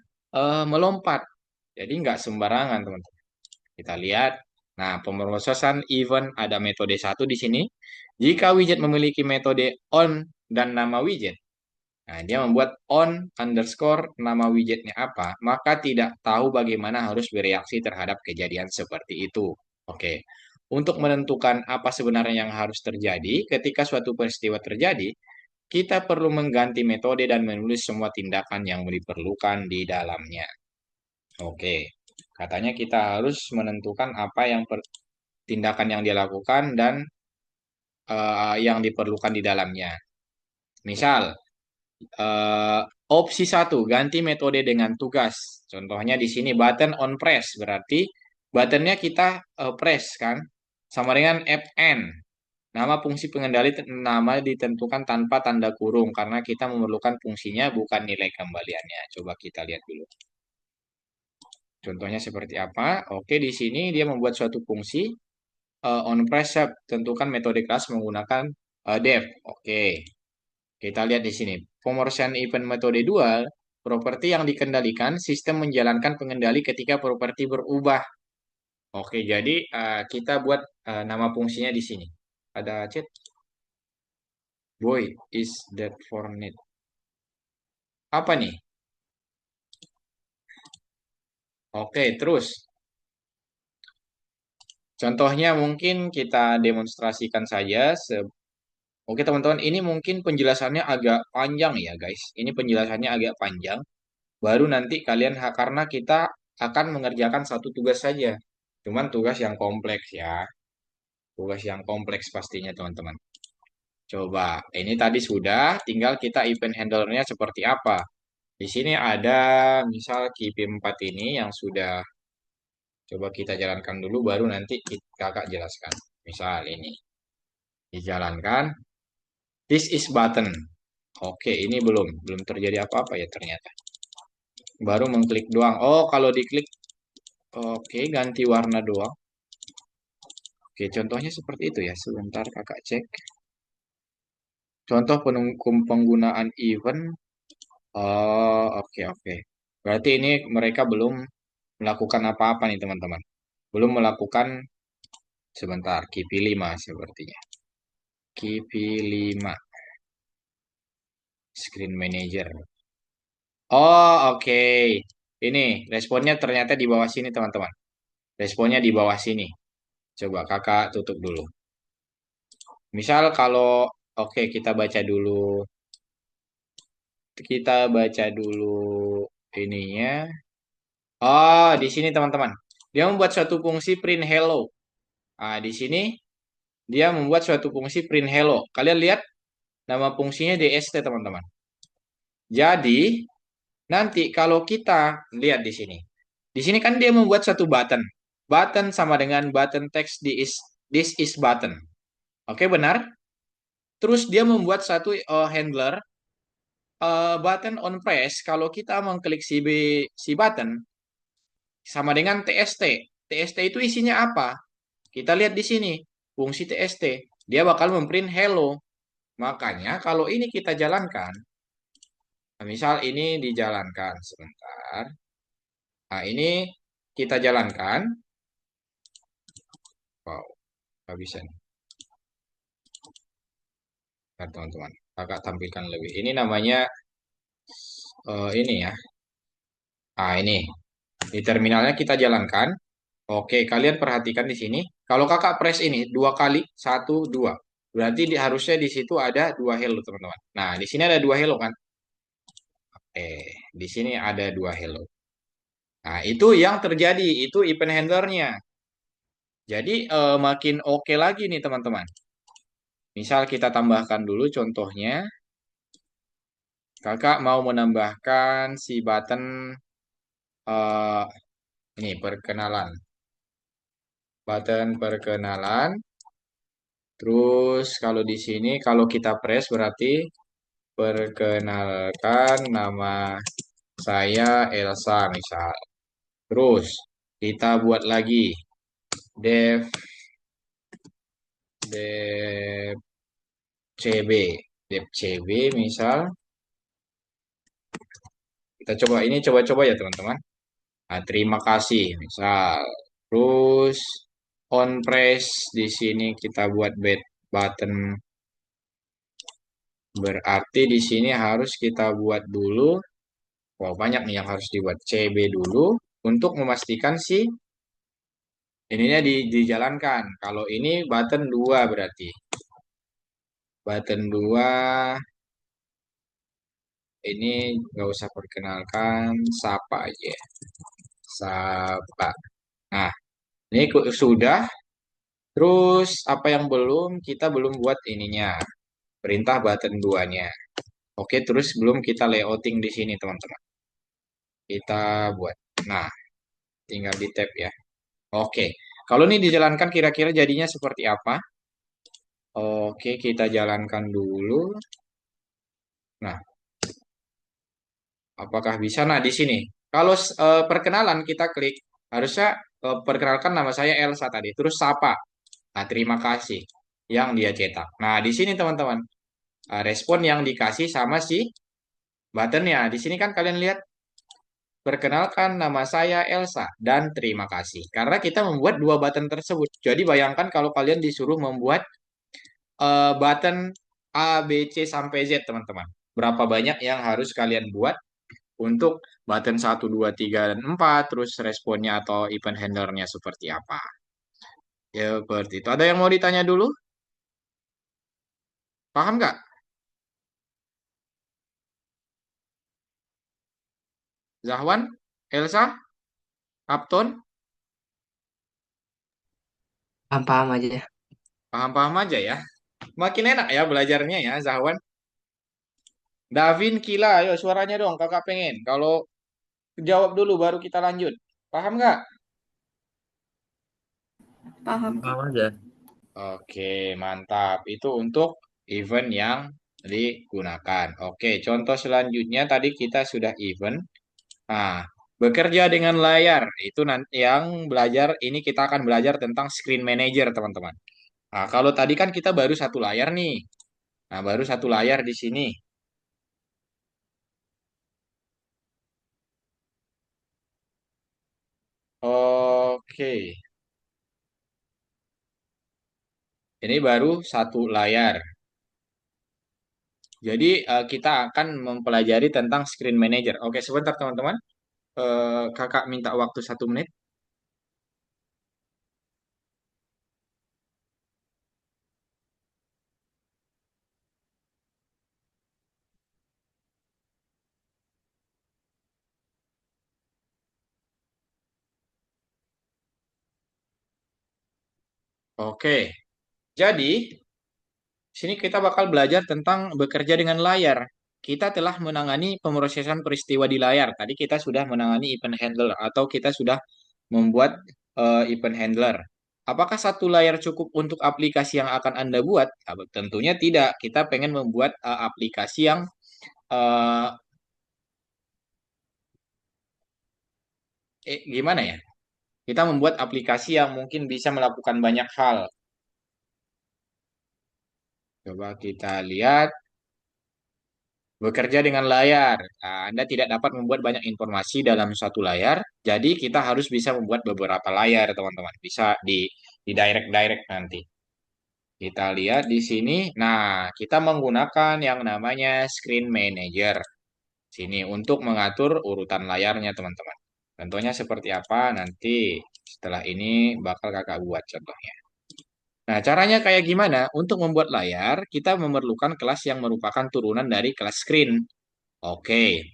melompat. Jadi nggak sembarangan, teman-teman. Kita lihat. Nah, pemrosesan event ada metode satu di sini. Jika widget memiliki metode on dan nama widget, nah, dia membuat on underscore nama widgetnya apa, maka tidak tahu bagaimana harus bereaksi terhadap kejadian seperti itu. Oke, untuk menentukan apa sebenarnya yang harus terjadi ketika suatu peristiwa terjadi, kita perlu mengganti metode dan menulis semua tindakan yang diperlukan di dalamnya. Oke, katanya kita harus menentukan apa yang tindakan yang dia lakukan dan yang diperlukan di dalamnya. Misal, eh, opsi satu, ganti metode dengan tugas. Contohnya di sini button on press, berarti buttonnya kita press kan, sama dengan fn. Nama fungsi pengendali nama ditentukan tanpa tanda kurung karena kita memerlukan fungsinya bukan nilai kembaliannya. Coba kita lihat dulu. Contohnya seperti apa? Oke, di sini dia membuat suatu fungsi on press tentukan metode kelas menggunakan def. Oke. Kita lihat di sini. Pemrosesan event metode dual, properti yang dikendalikan, sistem menjalankan pengendali ketika properti berubah. Oke, jadi kita buat nama fungsinya di sini. Ada chat, boy is that for net. Apa nih? Oke, terus. Contohnya mungkin kita demonstrasikan saja. Oke, teman-teman, ini mungkin penjelasannya agak panjang ya, guys. Ini penjelasannya agak panjang. Baru nanti kalian, karena kita akan mengerjakan satu tugas saja. Cuman tugas yang kompleks ya. Tugas yang kompleks pastinya teman-teman. Coba, ini tadi sudah, tinggal kita event handlernya seperti apa. Di sini ada misal KP4 ini yang sudah coba kita jalankan dulu, baru nanti kakak jelaskan. Misal ini, dijalankan, this is button. Oke, ini belum terjadi apa-apa ya ternyata. Baru mengklik doang. Oh, kalau diklik, oke, ganti warna doang. Oke, contohnya seperti itu ya. Sebentar kakak cek. Contoh penggunaan event. Oh, oke, oke. Berarti ini mereka belum melakukan apa-apa nih teman-teman. Belum melakukan sebentar, KP5 sepertinya. KP5, Screen Manager. Oh, oke. Ini responnya ternyata di bawah sini teman-teman. Responnya di bawah sini. Coba kakak tutup dulu. Misal kalau, oke kita baca dulu. Kita baca dulu ininya. Oh, di sini teman-teman. Dia membuat suatu fungsi print hello. Nah, di sini dia membuat suatu fungsi print hello. Kalian lihat nama fungsinya DST, teman-teman. Jadi, nanti kalau kita lihat di sini. Di sini kan dia membuat satu button. Button sama dengan button text this is button. Oke, benar? Terus dia membuat satu handler button on press. Kalau kita mengklik si button sama dengan TST. TST itu isinya apa? Kita lihat di sini, fungsi TST. Dia bakal memprint hello. Makanya kalau ini kita jalankan, nah, misal ini dijalankan sebentar. Nah, ini kita jalankan. Wow, nggak bisa nih. Nah, teman-teman. Kakak tampilkan lebih. Ini namanya ini ya. Ah, ini. Di terminalnya kita jalankan. Oke, kalian perhatikan di sini. Kalau kakak press ini dua kali, satu, dua. Berarti harusnya di situ ada dua hello, teman-teman. Nah, di sini ada dua hello kan? Di sini ada dua hello. Nah, itu yang terjadi. Itu event handlernya. Jadi, makin oke lagi nih, teman-teman. Misal kita tambahkan dulu contohnya. Kakak mau menambahkan si button eh, ini perkenalan. Button perkenalan. Terus kalau di sini kalau kita press berarti perkenalkan nama saya Elsa misal. Terus kita buat lagi dev dev cb dev cb misal. Kita coba ini coba-coba ya teman-teman. Nah, terima kasih misal. Terus on press di sini kita buat button, berarti di sini harus kita buat dulu. Wah, banyak nih yang harus dibuat. CB dulu untuk memastikan si ininya dijalankan. Kalau ini button 2 berarti. Button 2 ini nggak usah perkenalkan, sapa aja. Sapa. Nah, ini sudah. Terus apa yang belum? Kita belum buat ininya. Perintah button 2-nya. Oke, terus belum kita layouting di sini, teman-teman. Kita buat. Nah, tinggal di tab ya. Oke. Kalau ini dijalankan kira-kira jadinya seperti apa? Oke, kita jalankan dulu. Nah, apakah bisa? Nah, di sini. Kalau perkenalan kita klik, harusnya perkenalkan nama saya Elsa tadi. Terus sapa. Nah, terima kasih yang dia cetak. Nah, di sini teman-teman, respon yang dikasih sama si buttonnya. Di sini kan kalian lihat, perkenalkan nama saya Elsa dan terima kasih. Karena kita membuat dua button tersebut. Jadi bayangkan kalau kalian disuruh membuat button A, B, C sampai Z, teman-teman. Berapa banyak yang harus kalian buat untuk button satu 2 3 dan 4, terus responnya atau event handlernya seperti apa. Ya, seperti itu. Ada yang mau ditanya dulu? Paham nggak? Zahwan? Elsa? Upton? Paham-paham aja. Paham-paham aja ya. Makin enak ya belajarnya ya, Zahwan. Davin, Kila, ayo suaranya dong, kakak pengen. Kalau jawab dulu baru kita lanjut. Paham nggak? Paham, Kak. Paham aja. Oke, mantap. Itu untuk event yang digunakan. Oke, contoh selanjutnya tadi kita sudah event. Nah, bekerja dengan layar. Itu nanti yang belajar, ini kita akan belajar tentang screen manager, teman-teman. Nah, kalau tadi kan kita baru satu layar nih. Nah, baru satu layar di sini. Oke, ini baru satu layar. Jadi kita akan mempelajari tentang screen manager. Oke, sebentar teman-teman. Kakak minta waktu 1 menit. Oke, jadi sini kita bakal belajar tentang bekerja dengan layar. Kita telah menangani pemrosesan peristiwa di layar. Tadi kita sudah menangani event handler atau kita sudah membuat event handler. Apakah satu layar cukup untuk aplikasi yang akan Anda buat? Tentunya tidak. Kita pengen membuat aplikasi yang eh, gimana ya? Kita membuat aplikasi yang mungkin bisa melakukan banyak hal. Coba kita lihat. Bekerja dengan layar. Nah, Anda tidak dapat membuat banyak informasi dalam satu layar, jadi kita harus bisa membuat beberapa layar, teman-teman. Bisa di direct-direct nanti. Kita lihat di sini. Nah, kita menggunakan yang namanya Screen Manager. Sini untuk mengatur urutan layarnya, teman-teman. Contohnya seperti apa? Nanti setelah ini bakal kakak buat contohnya. Nah, caranya kayak gimana? Untuk membuat layar, kita memerlukan kelas yang merupakan turunan dari kelas screen. Oke,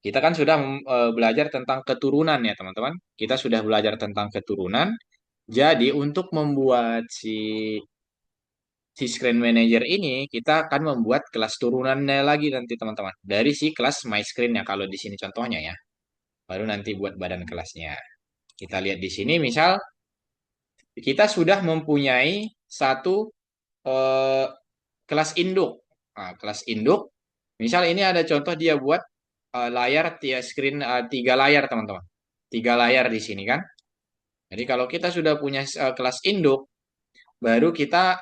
kita kan sudah belajar tentang keturunan ya, teman-teman. Kita sudah belajar tentang keturunan. Jadi, untuk membuat si Screen Manager ini, kita akan membuat kelas turunannya lagi nanti, teman-teman. Dari si kelas My Screen ya, kalau di sini contohnya ya. Baru nanti buat badan kelasnya. Kita lihat di sini, misal kita sudah mempunyai satu eh, kelas induk. Nah, kelas induk, misal ini ada contoh dia buat layar screen 3 layar, teman-teman. 3 layar di sini kan. Jadi kalau kita sudah punya kelas induk, baru kita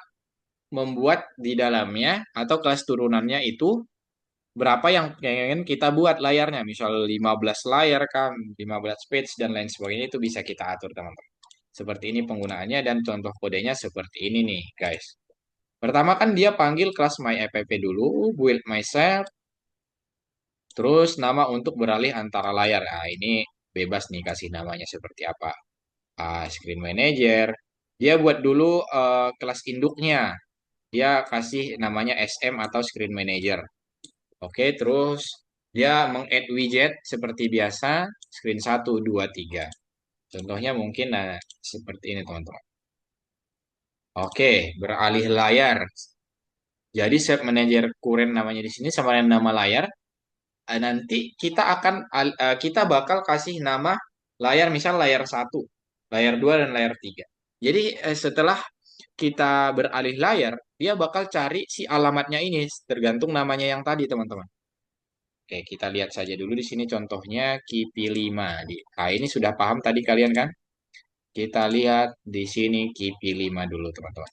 membuat di dalamnya atau kelas turunannya itu berapa yang pengen kita buat layarnya. Misal 15 layar kan, 15 page dan lain sebagainya itu bisa kita atur teman-teman. Seperti ini penggunaannya dan contoh kodenya seperti ini nih guys. Pertama kan dia panggil kelas myapp dulu, build myself, terus nama untuk beralih antara layar. Nah, ini bebas nih kasih namanya seperti apa. Screen manager. Dia buat dulu kelas induknya. Dia kasih namanya SM atau screen manager. Oke, terus dia meng-add widget seperti biasa, screen 1, 2, 3. Contohnya mungkin seperti ini teman-teman. Oke, beralih layar. Jadi set manager current namanya di sini sama dengan nama layar. Nanti kita bakal kasih nama layar misal layar 1, layar 2 dan layar 3. Jadi setelah kita beralih layar, dia bakal cari si alamatnya ini tergantung namanya yang tadi teman-teman. Oke, kita lihat saja dulu di sini contohnya KIPI 5. Nah, ini sudah paham tadi kalian kan? Kita lihat di sini KIPI 5 dulu teman-teman.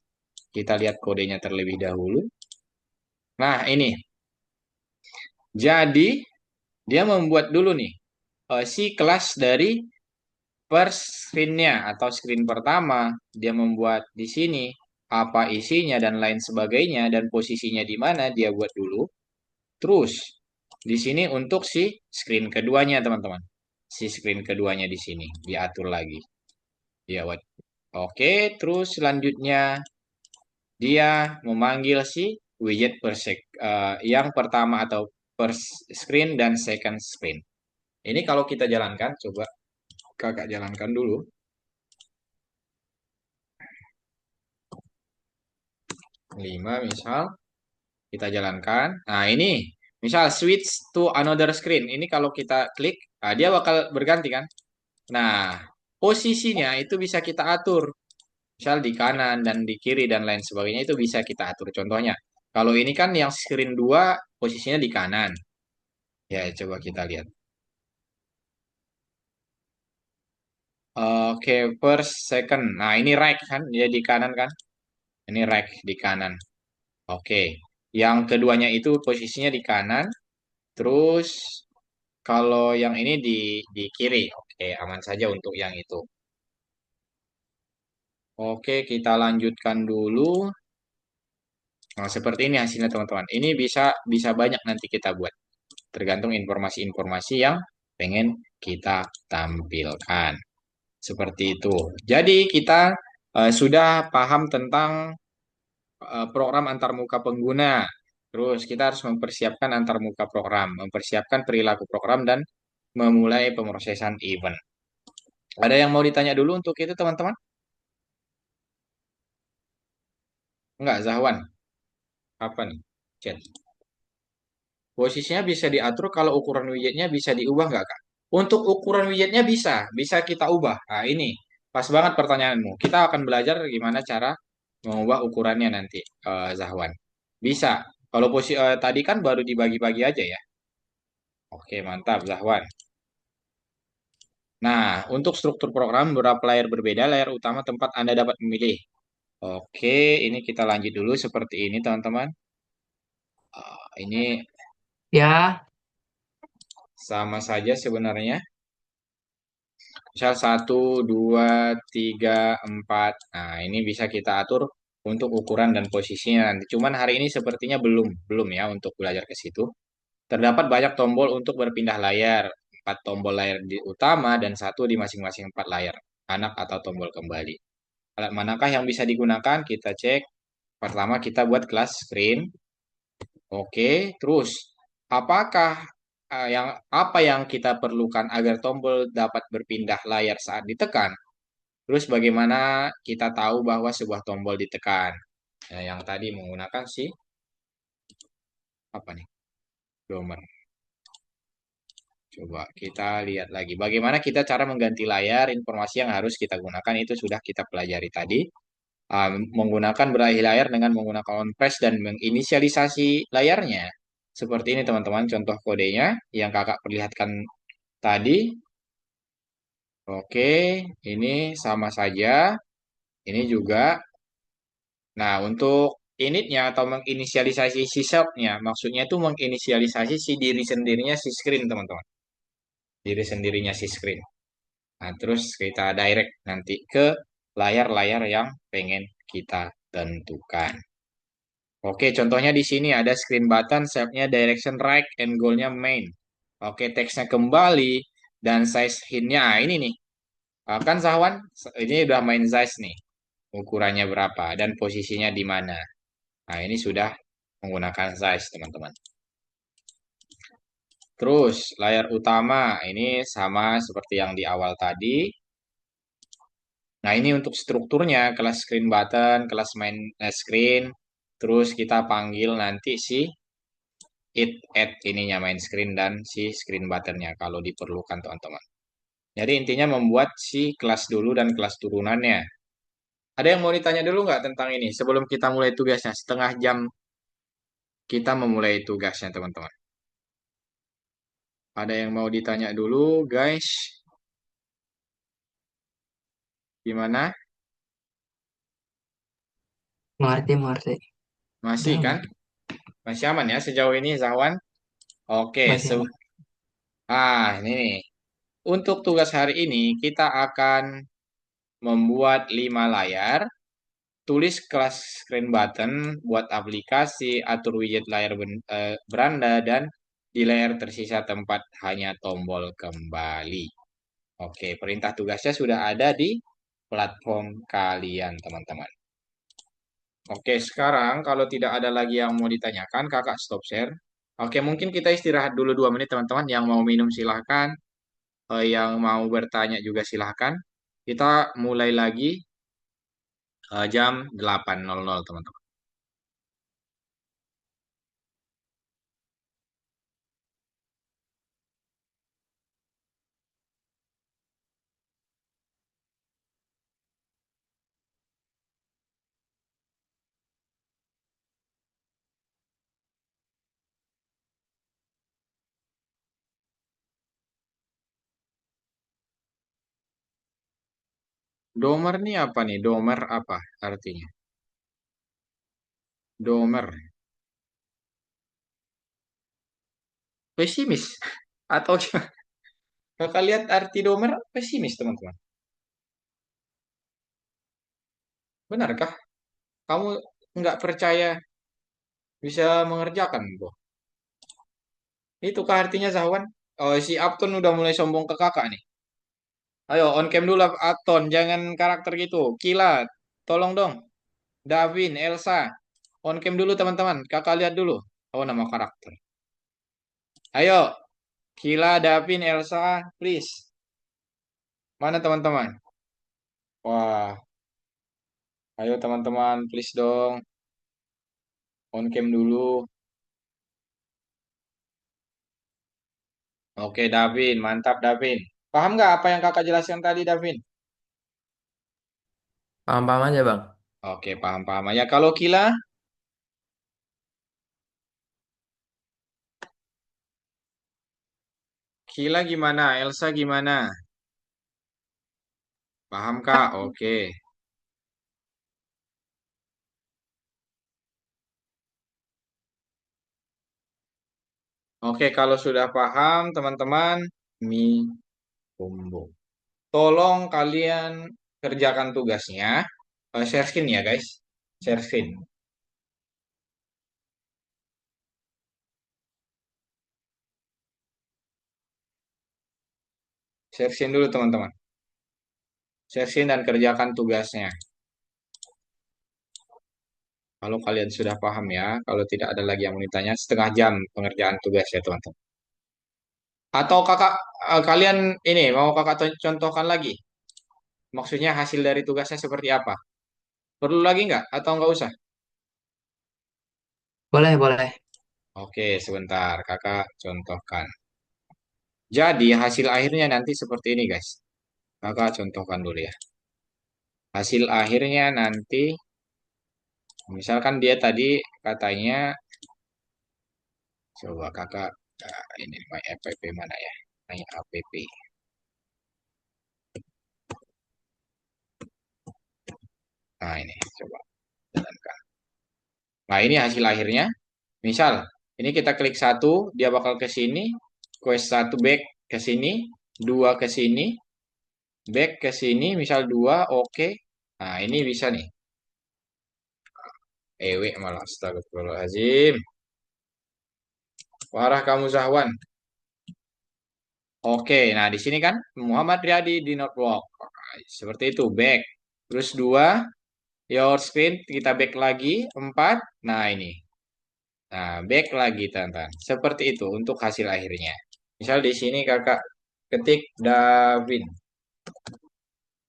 Kita lihat kodenya terlebih dahulu. Nah, ini. Jadi, dia membuat dulu nih si kelas dari first screen-nya atau screen pertama. Dia membuat di sini apa isinya dan lain sebagainya dan posisinya di mana dia buat dulu. Terus di sini untuk si screen keduanya teman-teman. Si screen keduanya di sini diatur lagi. Ya, oke, terus selanjutnya dia memanggil si widget yang pertama atau first screen dan second screen. Ini kalau kita jalankan, coba kakak jalankan dulu. 5 misal, kita jalankan. Nah ini, misal switch to another screen. Ini kalau kita klik, nah, dia bakal berganti kan. Nah, posisinya itu bisa kita atur. Misal di kanan dan di kiri dan lain sebagainya itu bisa kita atur. Contohnya, kalau ini kan yang screen 2 posisinya di kanan. Ya, coba kita lihat. Oke, first, second. Nah, ini right kan? Dia di kanan kan? Ini right di kanan. Oke. Yang keduanya itu posisinya di kanan. Terus kalau yang ini di kiri. Oke, aman saja untuk yang itu. Oke, kita lanjutkan dulu. Nah, seperti ini hasilnya teman-teman. Ini bisa bisa banyak nanti kita buat. Tergantung informasi-informasi yang pengen kita tampilkan. Seperti itu. Jadi kita sudah paham tentang program antarmuka pengguna. Terus kita harus mempersiapkan antarmuka program, mempersiapkan perilaku program dan memulai pemrosesan event. Ada yang mau ditanya dulu untuk itu teman-teman? Enggak, Zahwan. Apa nih? Chat. Posisinya bisa diatur kalau ukuran widgetnya bisa diubah nggak, Kak? Untuk ukuran widgetnya bisa, bisa kita ubah. Nah, ini pas banget pertanyaanmu. Kita akan belajar gimana cara mengubah ukurannya nanti, Zahwan. Bisa. Kalau tadi kan baru dibagi-bagi aja ya. Oke, mantap, Zahwan. Nah, untuk struktur program beberapa layar berbeda, layar utama tempat Anda dapat memilih. Oke, ini kita lanjut dulu seperti ini, teman-teman. Ini Ya, sama saja sebenarnya. Misal 1, 2, 3, 4. Nah, ini bisa kita atur untuk ukuran dan posisinya nanti. Cuman hari ini sepertinya belum ya untuk belajar ke situ. Terdapat banyak tombol untuk berpindah layar. 4 tombol layar di utama dan 1 di masing-masing 4 layar. Anak atau tombol kembali. Alat manakah yang bisa digunakan? Kita cek. Pertama kita buat kelas screen. Oke, terus apakah apa yang kita perlukan agar tombol dapat berpindah layar saat ditekan? Terus bagaimana kita tahu bahwa sebuah tombol ditekan? Nah, yang tadi menggunakan si apa nih? Domer. Coba kita lihat lagi. Bagaimana kita cara mengganti layar, informasi yang harus kita gunakan itu sudah kita pelajari tadi. Menggunakan beralih layar dengan menggunakan on press dan menginisialisasi layarnya. Seperti ini teman-teman contoh kodenya yang kakak perlihatkan tadi. Oke, ini sama saja. Ini juga. Nah, untuk initnya atau menginisialisasi si selfnya. Maksudnya itu menginisialisasi si diri sendirinya si screen, teman-teman. Diri sendirinya si screen. Nah, terus kita direct nanti ke layar-layar yang pengen kita tentukan. Oke, contohnya di sini ada screen button, shape-nya direction right, and goal-nya main. Oke, teksnya kembali, dan size hint-nya, ini nih. Kan Zahwan, ini udah main size nih. Ukurannya berapa, dan posisinya di mana. Nah, ini sudah menggunakan size, teman-teman. Terus, layar utama, ini sama seperti yang di awal tadi. Nah, ini untuk strukturnya, kelas screen button, kelas main screen. Terus kita panggil nanti si add ininya main screen dan si screen buttonnya kalau diperlukan teman-teman. Jadi intinya membuat si kelas dulu dan kelas turunannya. Ada yang mau ditanya dulu nggak tentang ini sebelum kita mulai tugasnya? Setengah jam kita memulai tugasnya teman-teman. Ada yang mau ditanya dulu guys? Gimana? Mengerti, mengerti. Masih Udah kan? aman. Masih aman ya sejauh ini Zahwan? Oke, Masih aman. ini nih. Untuk tugas hari ini kita akan membuat 5 layar. Tulis kelas screen button, buat aplikasi, atur widget layar beranda, dan di layar tersisa tempat hanya tombol kembali. Oke, perintah tugasnya sudah ada di platform kalian, teman-teman. Oke, sekarang kalau tidak ada lagi yang mau ditanyakan, kakak stop share. Oke, mungkin kita istirahat dulu 2 menit, teman-teman. Yang mau minum silahkan, yang mau bertanya juga silahkan. Kita mulai lagi jam 8.00, teman-teman. Domer nih apa nih? Domer apa artinya? Domer. Pesimis. Atau gimana? Kakak lihat arti domer pesimis, teman-teman. Benarkah? Kamu nggak percaya bisa mengerjakan, Bro? Itukah artinya Zahwan? Oh, si Apton udah mulai sombong ke kakak nih. Ayo, on cam dulu Apton. Jangan karakter gitu. Kilat. Tolong dong. Davin, Elsa. On cam dulu, teman-teman. Kakak lihat dulu. Oh, nama karakter. Ayo, Kila, Davin, Elsa, please. Mana teman-teman? Wah, ayo teman-teman, please dong. On cam dulu. Oke, Davin. Mantap, Davin. Paham nggak apa yang kakak jelaskan tadi, Davin? Paham-paham aja bang. Oke, paham-paham. Ya, kalau Kila, Kila gimana? Elsa gimana? Paham, Kak? Oke. Oke, kalau sudah paham, teman-teman, Mi Combo. Tolong kalian kerjakan tugasnya. Share screen ya, guys. Share screen. Share screen dulu, teman-teman. Share screen dan kerjakan tugasnya. Kalau kalian sudah paham ya, kalau tidak ada lagi yang mau ditanya, setengah jam pengerjaan tugas ya teman-teman. Atau kakak, kalian ini mau kakak contohkan lagi? Maksudnya hasil dari tugasnya seperti apa? Perlu lagi nggak? Atau nggak usah? Boleh, boleh. Oke, sebentar kakak contohkan. Jadi hasil akhirnya nanti seperti ini guys. Kakak contohkan dulu ya. Hasil akhirnya nanti, misalkan dia tadi katanya, coba kakak, ini my app mana ya? My app. Nah ini, coba jalankan. Nah, ini hasil akhirnya. Misal, ini kita klik satu, dia bakal ke sini, quest satu back ke sini, dua ke sini, back ke sini, misal dua, oke. Nah, ini bisa nih. Malah, astagfirullahaladzim. Parah kamu Zahwan. Oke, nah di sini kan Muhammad Riyadi di Notewalk. Seperti itu, back. Terus dua, your screen, kita back lagi, empat. Nah, ini. Nah, back lagi, teman-teman. Seperti itu untuk hasil akhirnya. Misal di sini kakak ketik Davin.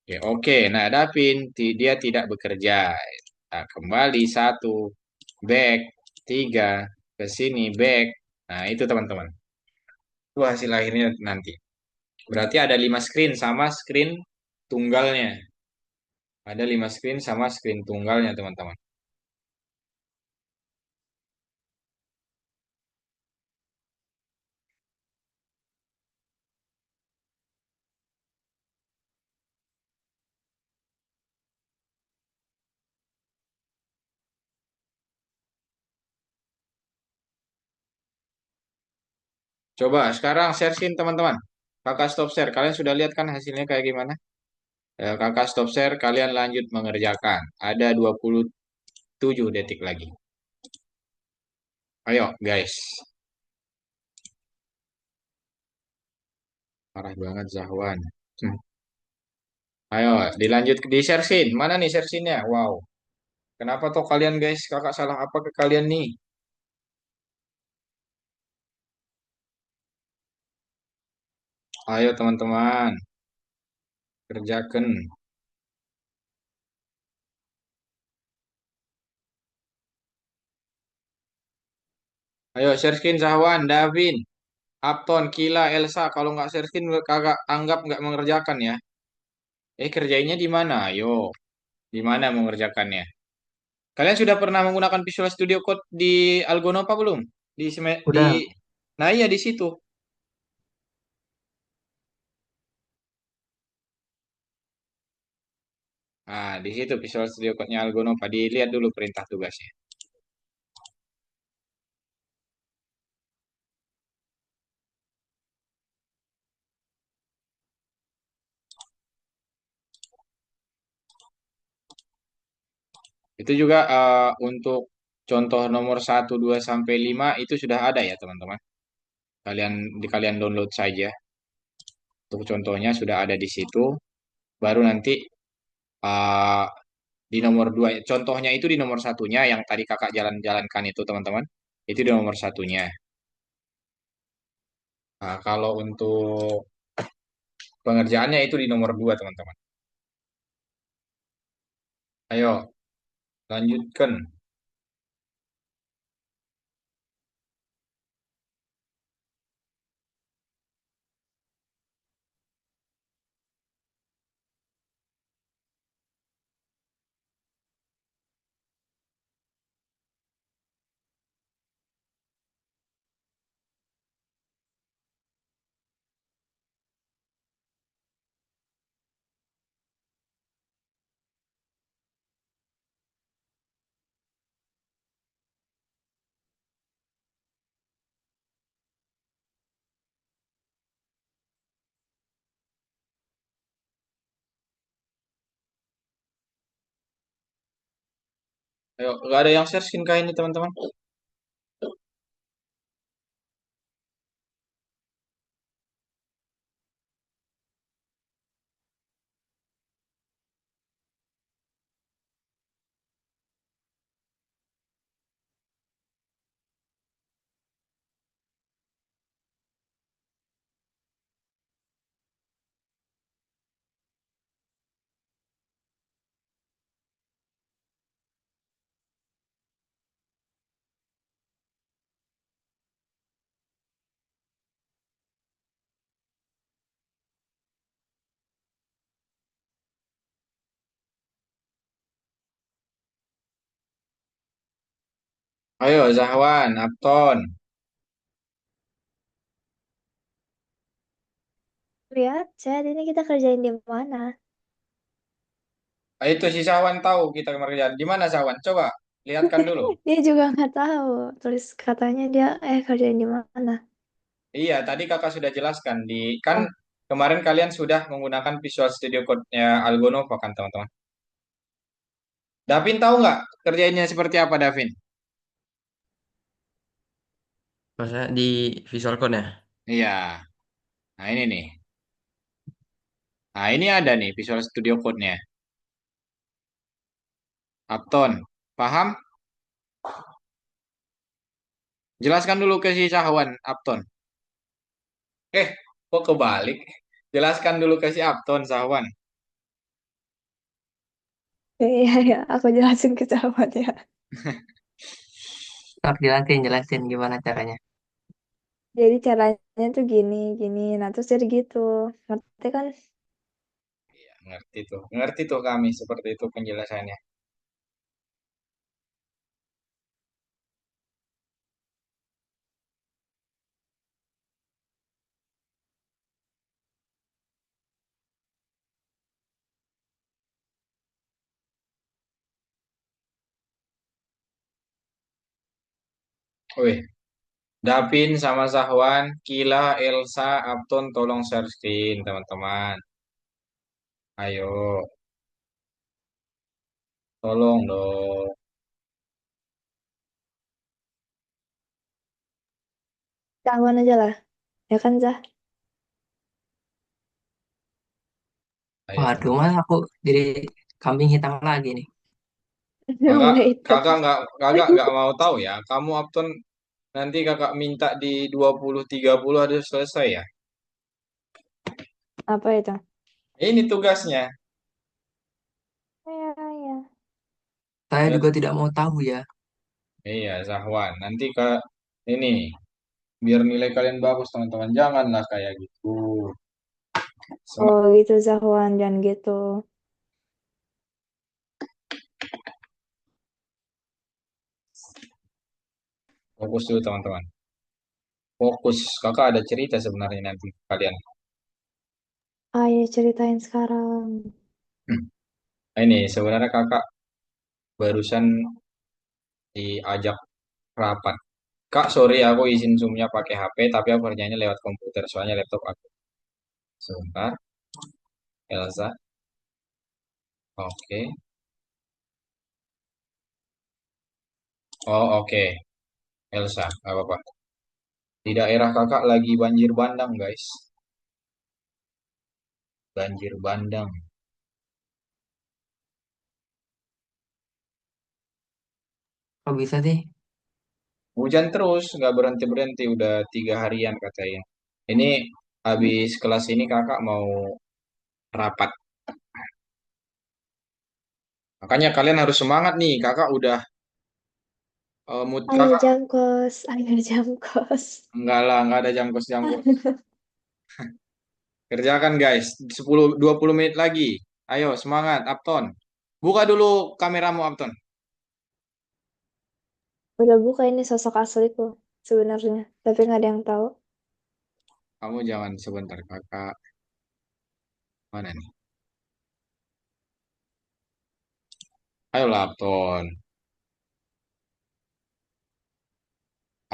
Oke, oke. Nah, Davin, dia tidak bekerja. Nah, kembali satu, back, tiga, ke sini, back. Nah, itu teman-teman. Itu hasil akhirnya nanti. Berarti ada 5 screen sama screen tunggalnya. Ada 5 screen sama screen tunggalnya, teman-teman. Coba sekarang share screen, teman-teman. Kakak stop share. Kalian sudah lihat kan hasilnya kayak gimana? Kakak stop share, kalian lanjut mengerjakan. Ada 27 detik lagi. Ayo, guys. Parah banget Zahwan. Hmm. Ayo, dilanjut di share screen. Mana nih share screen-nya? Wow. Kenapa toh kalian, guys? Kakak salah apa ke kalian nih? Ayo, teman-teman. Kerjakan. Ayo, share screen Zahwan, Davin. Upton, Kila, Elsa, kalau nggak searching kakak anggap nggak mengerjakan ya. Kerjainnya di mana? Ayo, di mana mengerjakannya? Kalian sudah pernah menggunakan Visual Studio Code di Algonova belum? Udah, Nah iya di situ. Nah, di situ Visual Studio Code-nya Algonova. Dilihat dulu perintah tugasnya. Itu juga untuk contoh nomor satu 2 sampai 5 itu sudah ada ya, teman-teman. Kalian download saja. Untuk contohnya sudah ada di situ. Baru nanti uh, di nomor dua, contohnya itu di nomor satunya yang tadi kakak jalankan itu teman-teman, itu di nomor satunya. Nah, kalau untuk pengerjaannya itu di nomor dua teman-teman. Ayo lanjutkan. Ayo, nggak ada yang share screen kayak ini teman-teman. Ayo Zahwan, Apton. Lihat, chat ini kita kerjain di mana? Ayo itu si Zahwan tahu kita kerjaan di mana Zahwan, coba Lihatkan dulu. Dia juga nggak tahu. Tulis katanya dia kerjain di mana. Iya, tadi kakak sudah jelaskan di kan Oh, kemarin kalian sudah menggunakan Visual Studio Code-nya Algonova kan teman-teman. Davin tahu nggak kerjainnya seperti apa Davin? Maksudnya di Visual Code ya? Iya, nah ini nih. Nah ini ada nih Visual Studio Code-nya. Upton, paham? Jelaskan dulu ke si Sahwan, Upton. Eh, kok kebalik? Jelaskan dulu ke si Upton, Sahwan. iya ya, aku jelasin ke sahabat ya. Ntar jelasin, jelasin gimana caranya. Jadi caranya tuh gini, gini. Nah, terus jadi gitu. Ngerti kan? Ngerti tuh kami seperti itu penjelasannya. Wih, Davin sama Sahwan, Kila, Elsa, Upton, tolong searching teman-teman. Ayo, tolong dong. Cawan aja lah. Ya kan, Zah? Ayo Waduh, teman. mas aku jadi kambing hitam lagi nih. Emang Kakak, nggak hitam. kakak nggak mau tahu ya. Kamu Upton nanti kakak minta di 20-30 harus selesai ya. Apa itu? Ini tugasnya. Ya, ya. Saya Ya, juga tidak mau tahu ya. iya, Zahwan. Nanti ke ini biar nilai kalian bagus teman-teman. Janganlah kayak gitu. Oh Semangat gitu, Zahwan. Jangan gitu. fokus dulu teman-teman. Fokus. Kakak ada cerita sebenarnya nanti ke kalian. Ayo ceritain sekarang. Hmm. Ini sebenarnya kakak barusan diajak rapat. Kak, sorry aku izin Zoom-nya pakai HP, tapi aku kerjanya lewat komputer, soalnya laptop aku. Sebentar, Elsa. Oke. Oh, oke. Elsa, nggak apa-apa. Di daerah kakak lagi banjir bandang, guys. Banjir bandang. Kok bisa sih? Hujan terus, nggak berhenti-berhenti. Udah 3 harian katanya. Ini habis kelas ini kakak mau rapat. Makanya kalian harus semangat nih. Kakak udah mood Ayo kakak. jam kos. Ayo jam kos. Enggak lah, nggak ada jangkos-jangkos. Kerjakan guys, 10-20 menit lagi. Ayo semangat, Upton. Buka dulu kameramu, Upton. Udah buka ini sosok asliku sebenarnya. Tapi nggak ada yang tahu. Kamu jangan sebentar, kakak. Mana nih? Ayolah, Upton.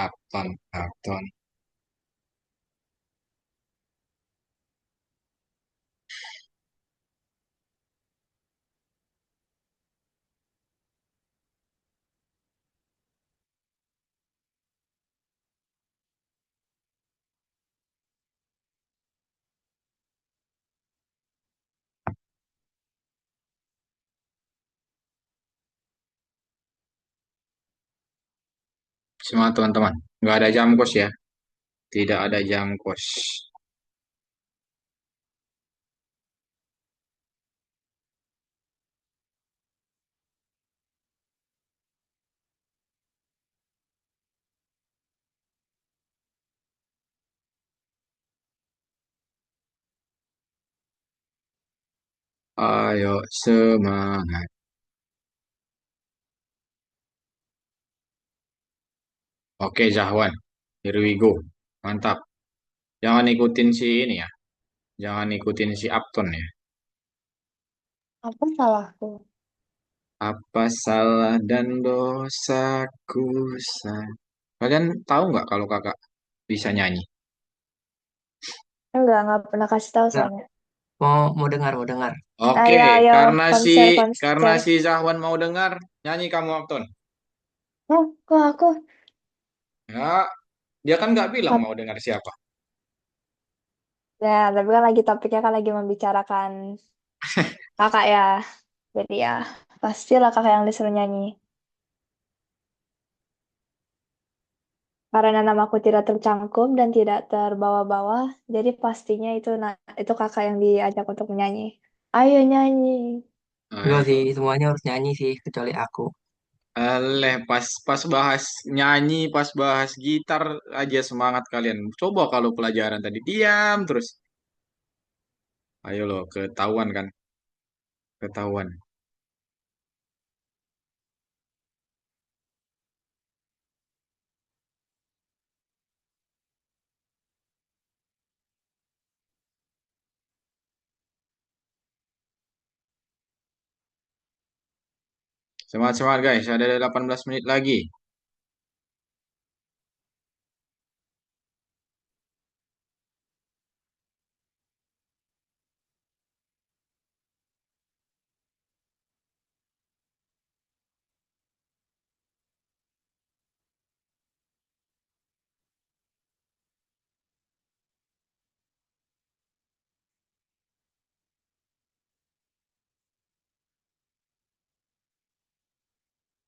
Upton, Upton. Semangat teman-teman. Nggak ada jam kos ya. Tidak ada jam kos. Ayo semangat. Oke, Zahwan. Here we go. Mantap. Jangan ikutin si ini ya. Jangan ikutin si Upton ya. Apa salahku? Apa salah dan dosaku Kalian tahu nggak kalau kakak bisa nyanyi? Enggak pernah kasih tahu Nggak, soalnya. mau dengar, mau dengar. Oke, Ayo, ayo, karena si konser, karena konser. si Zahwan mau dengar, nyanyi kamu Akton. Oh, kok aku? Ya, dia kan nggak bilang Tap- mau dengar siapa. Ya, tapi kan lagi topiknya kan lagi membicarakan kakak ya. Jadi ya, pastilah kakak yang disuruh nyanyi. Karena namaku tidak tercangkum dan tidak terbawa-bawa, jadi pastinya itu kakak yang diajak untuk menyanyi. Ayo nyanyi. Enggak sih, Ayo. semuanya harus nyanyi sih, kecuali aku. Pas pas bahas nyanyi, pas bahas gitar aja semangat kalian. Coba kalau pelajaran tadi diam terus. Ayo loh, ketahuan kan? Ketahuan. Semangat semangat guys, ada 18 menit lagi.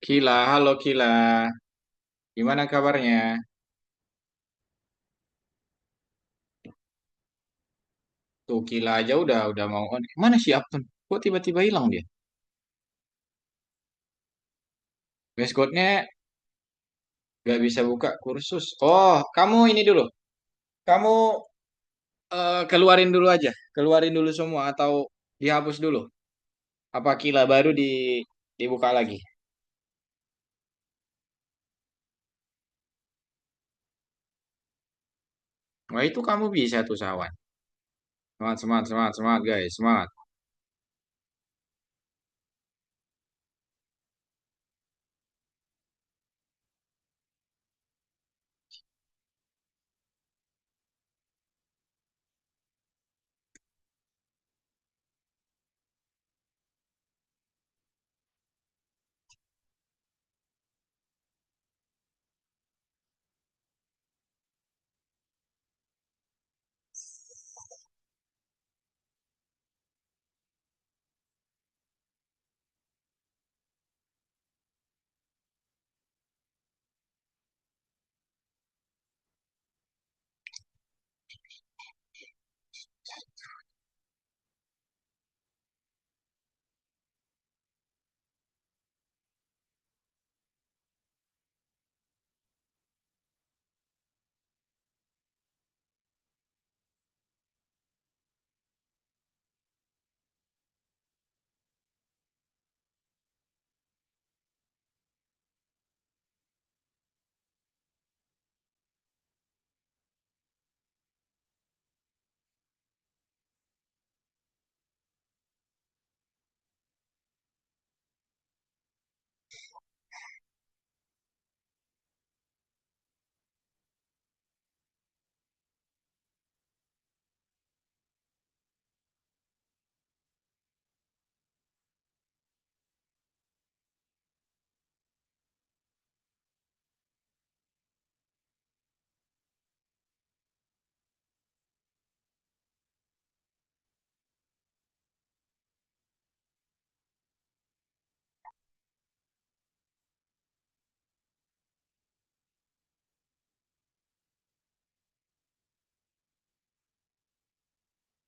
Kila, halo Kila. Gimana kabarnya? Tuh Kila aja udah mau on. Mana si Aptun? Kok tiba-tiba hilang dia? Bestcode-nya nggak bisa buka kursus. Oh, kamu ini dulu. Kamu keluarin dulu aja. Keluarin dulu semua atau dihapus dulu. Apa Kila baru dibuka lagi? Wah itu kamu bisa tuh Sawan. Semangat, semangat, semangat, semangat guys, semangat.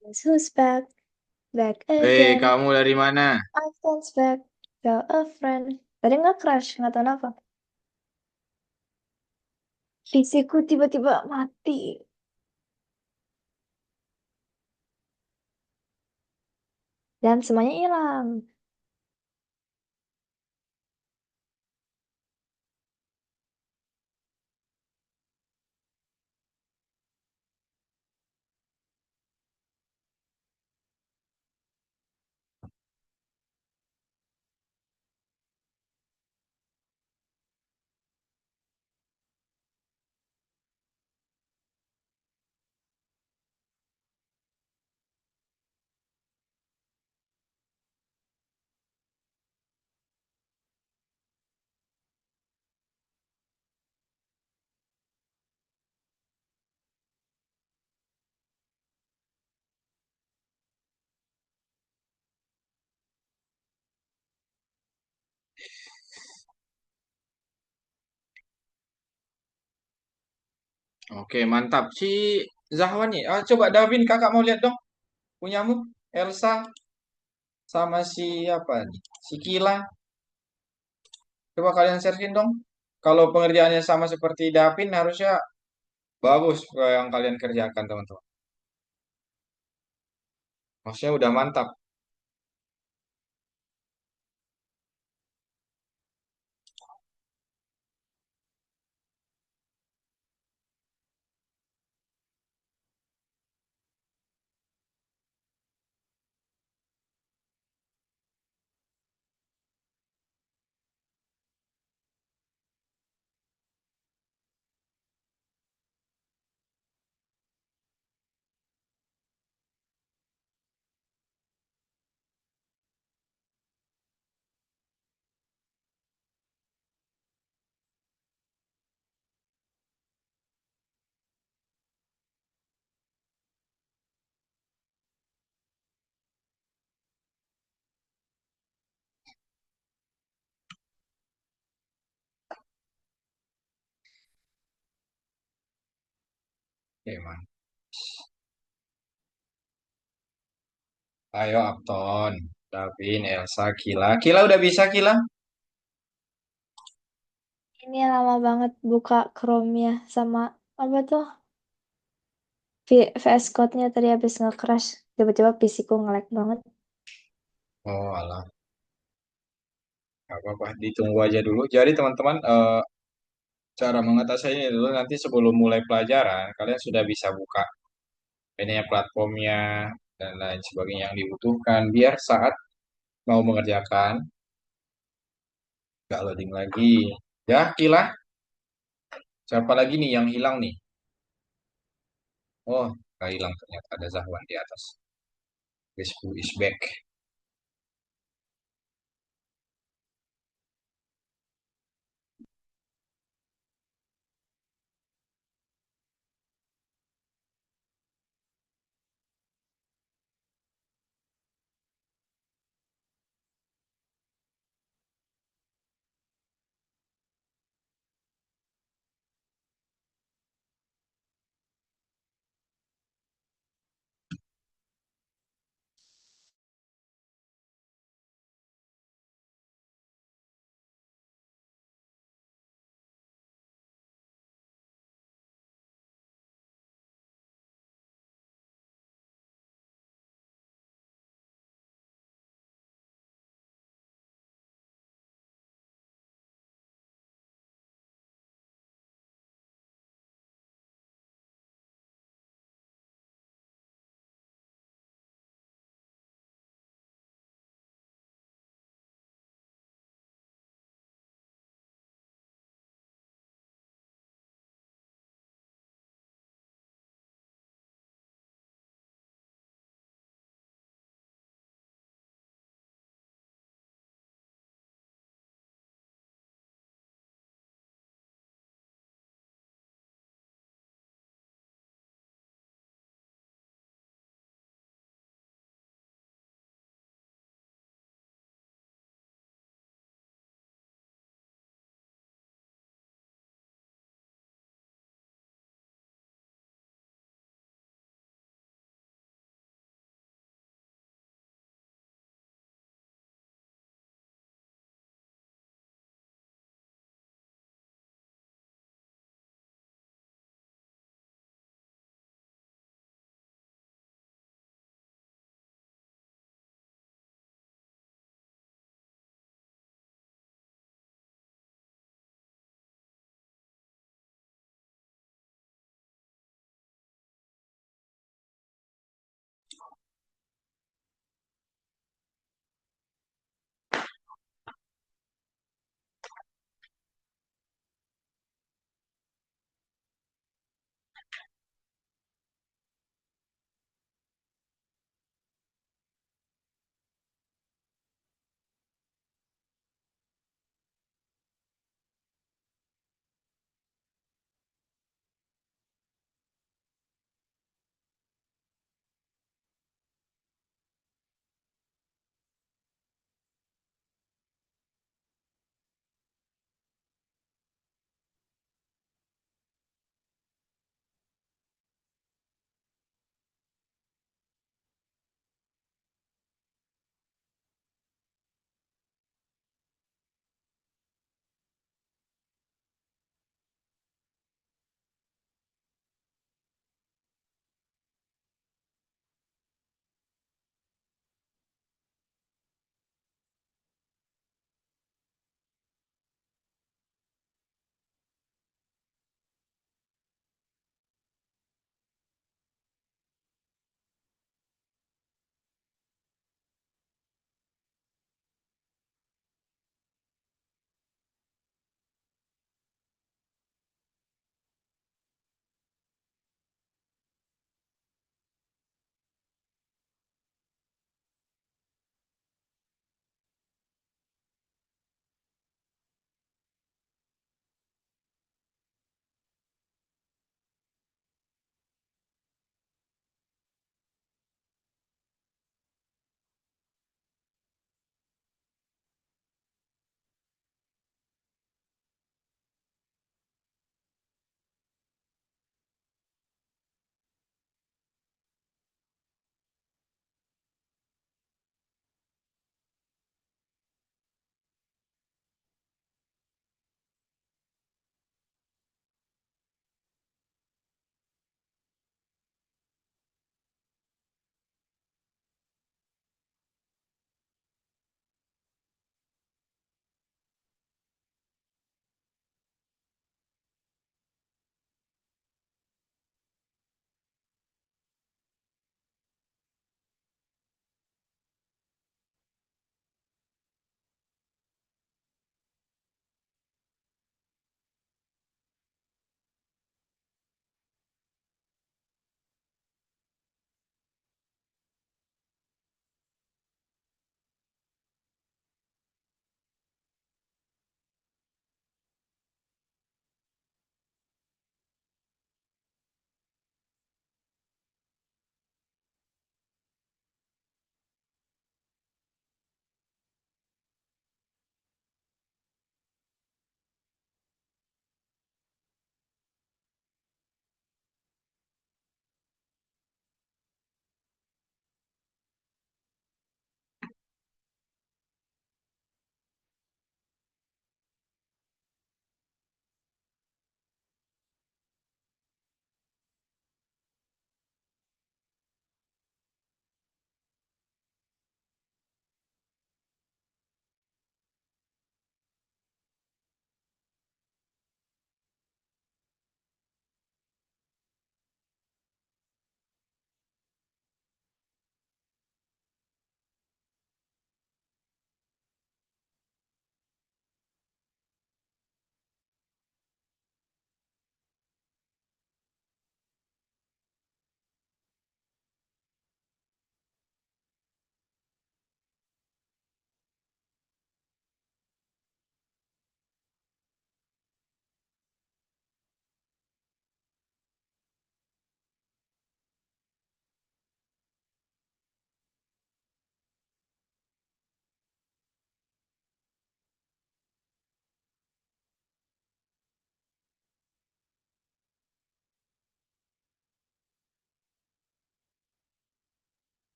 Guess who's back? Back Hei, again. kamu dari mana? iPhone's back. Tell a friend. Tadi nggak crash, nggak tahu kenapa. PC-ku tiba-tiba mati. Dan semuanya hilang. Oke, mantap. Si Zahwan nih. Ah, coba Davin, kakak mau lihat dong. Punyamu, Elsa, sama si apa nih? Si Kila. Coba kalian searching dong. Kalau pengerjaannya sama seperti Davin, harusnya bagus yang kalian kerjakan, teman-teman. Maksudnya udah mantap. Oke, man. Ayo, Akton. Davin, Elsa, Kila. Kila udah bisa, Kila? Ini lama banget buka Chrome-nya sama apa tuh? VS Code-nya tadi habis nge-crash. Tiba-tiba PC-ku nge-lag banget. Oh, alah. Gak apa-apa. Ditunggu aja dulu. Jadi, teman-teman, cara mengatasinya dulu nanti sebelum mulai pelajaran, kalian sudah bisa buka ini ya platformnya dan lain sebagainya yang dibutuhkan biar saat mau mengerjakan nggak loading lagi. Ya, Kila, siapa lagi nih yang hilang nih? Oh, nggak hilang ternyata ada Zahwan di atas. Facebook is back.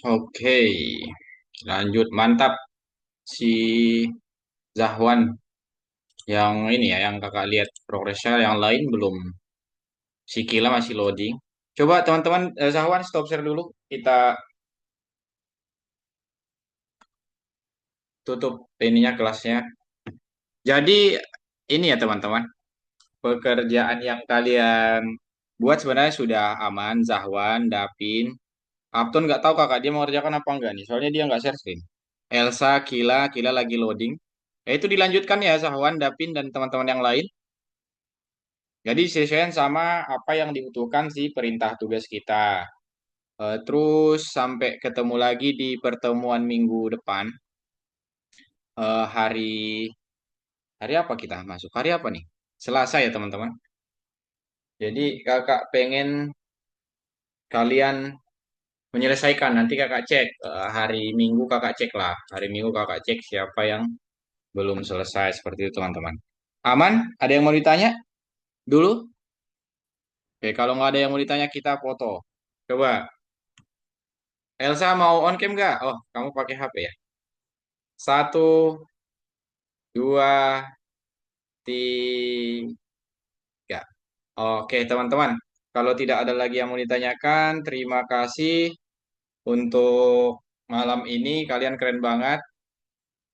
Oke, lanjut mantap si Zahwan yang ini ya, yang kakak lihat progresnya, yang lain belum. Si Kila masih loading. Coba teman-teman, Zahwan stop share dulu. Kita tutup ininya kelasnya. Jadi ini ya teman-teman, pekerjaan yang kalian buat sebenarnya sudah aman. Zahwan, Dapin, Apton nggak tahu kakak dia mau kerjakan apa enggak nih. Soalnya dia nggak share screen. Elsa, Kila lagi loading. Ya itu dilanjutkan ya Zahwan, Dapin dan teman-teman yang lain. Jadi sesuaikan sama apa yang dibutuhkan si perintah tugas kita. Terus sampai ketemu lagi di pertemuan minggu depan. Hari hari apa kita masuk? Hari apa nih? Selasa ya teman-teman. Jadi kakak pengen kalian menyelesaikan. Nanti kakak cek hari Minggu kakak cek lah. Hari Minggu kakak cek siapa yang belum selesai seperti itu teman-teman. Aman? Ada yang mau ditanya dulu? Oke, kalau nggak ada yang mau ditanya kita foto. Coba Elsa mau on cam nggak? Oh, kamu pakai HP ya? Satu, dua, tiga. Oke, teman-teman. Kalau tidak ada lagi yang mau ditanyakan, terima kasih untuk malam ini. Kalian keren banget.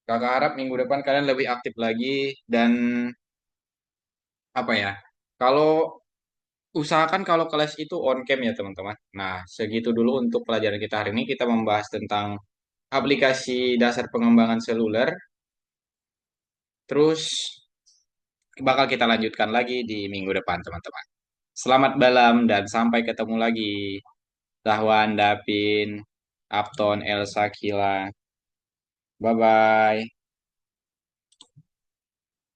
Kakak harap minggu depan kalian lebih aktif lagi dan apa ya? Kalau usahakan kalau kelas itu on cam ya, teman-teman. Nah, segitu dulu untuk pelajaran kita hari ini. Kita membahas tentang aplikasi dasar pengembangan seluler. Terus bakal kita lanjutkan lagi di minggu depan, teman-teman. Selamat malam dan sampai ketemu lagi. Zahwan, Dapin, Apton, Elsa, Kila. Bye-bye.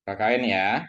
KKN ya.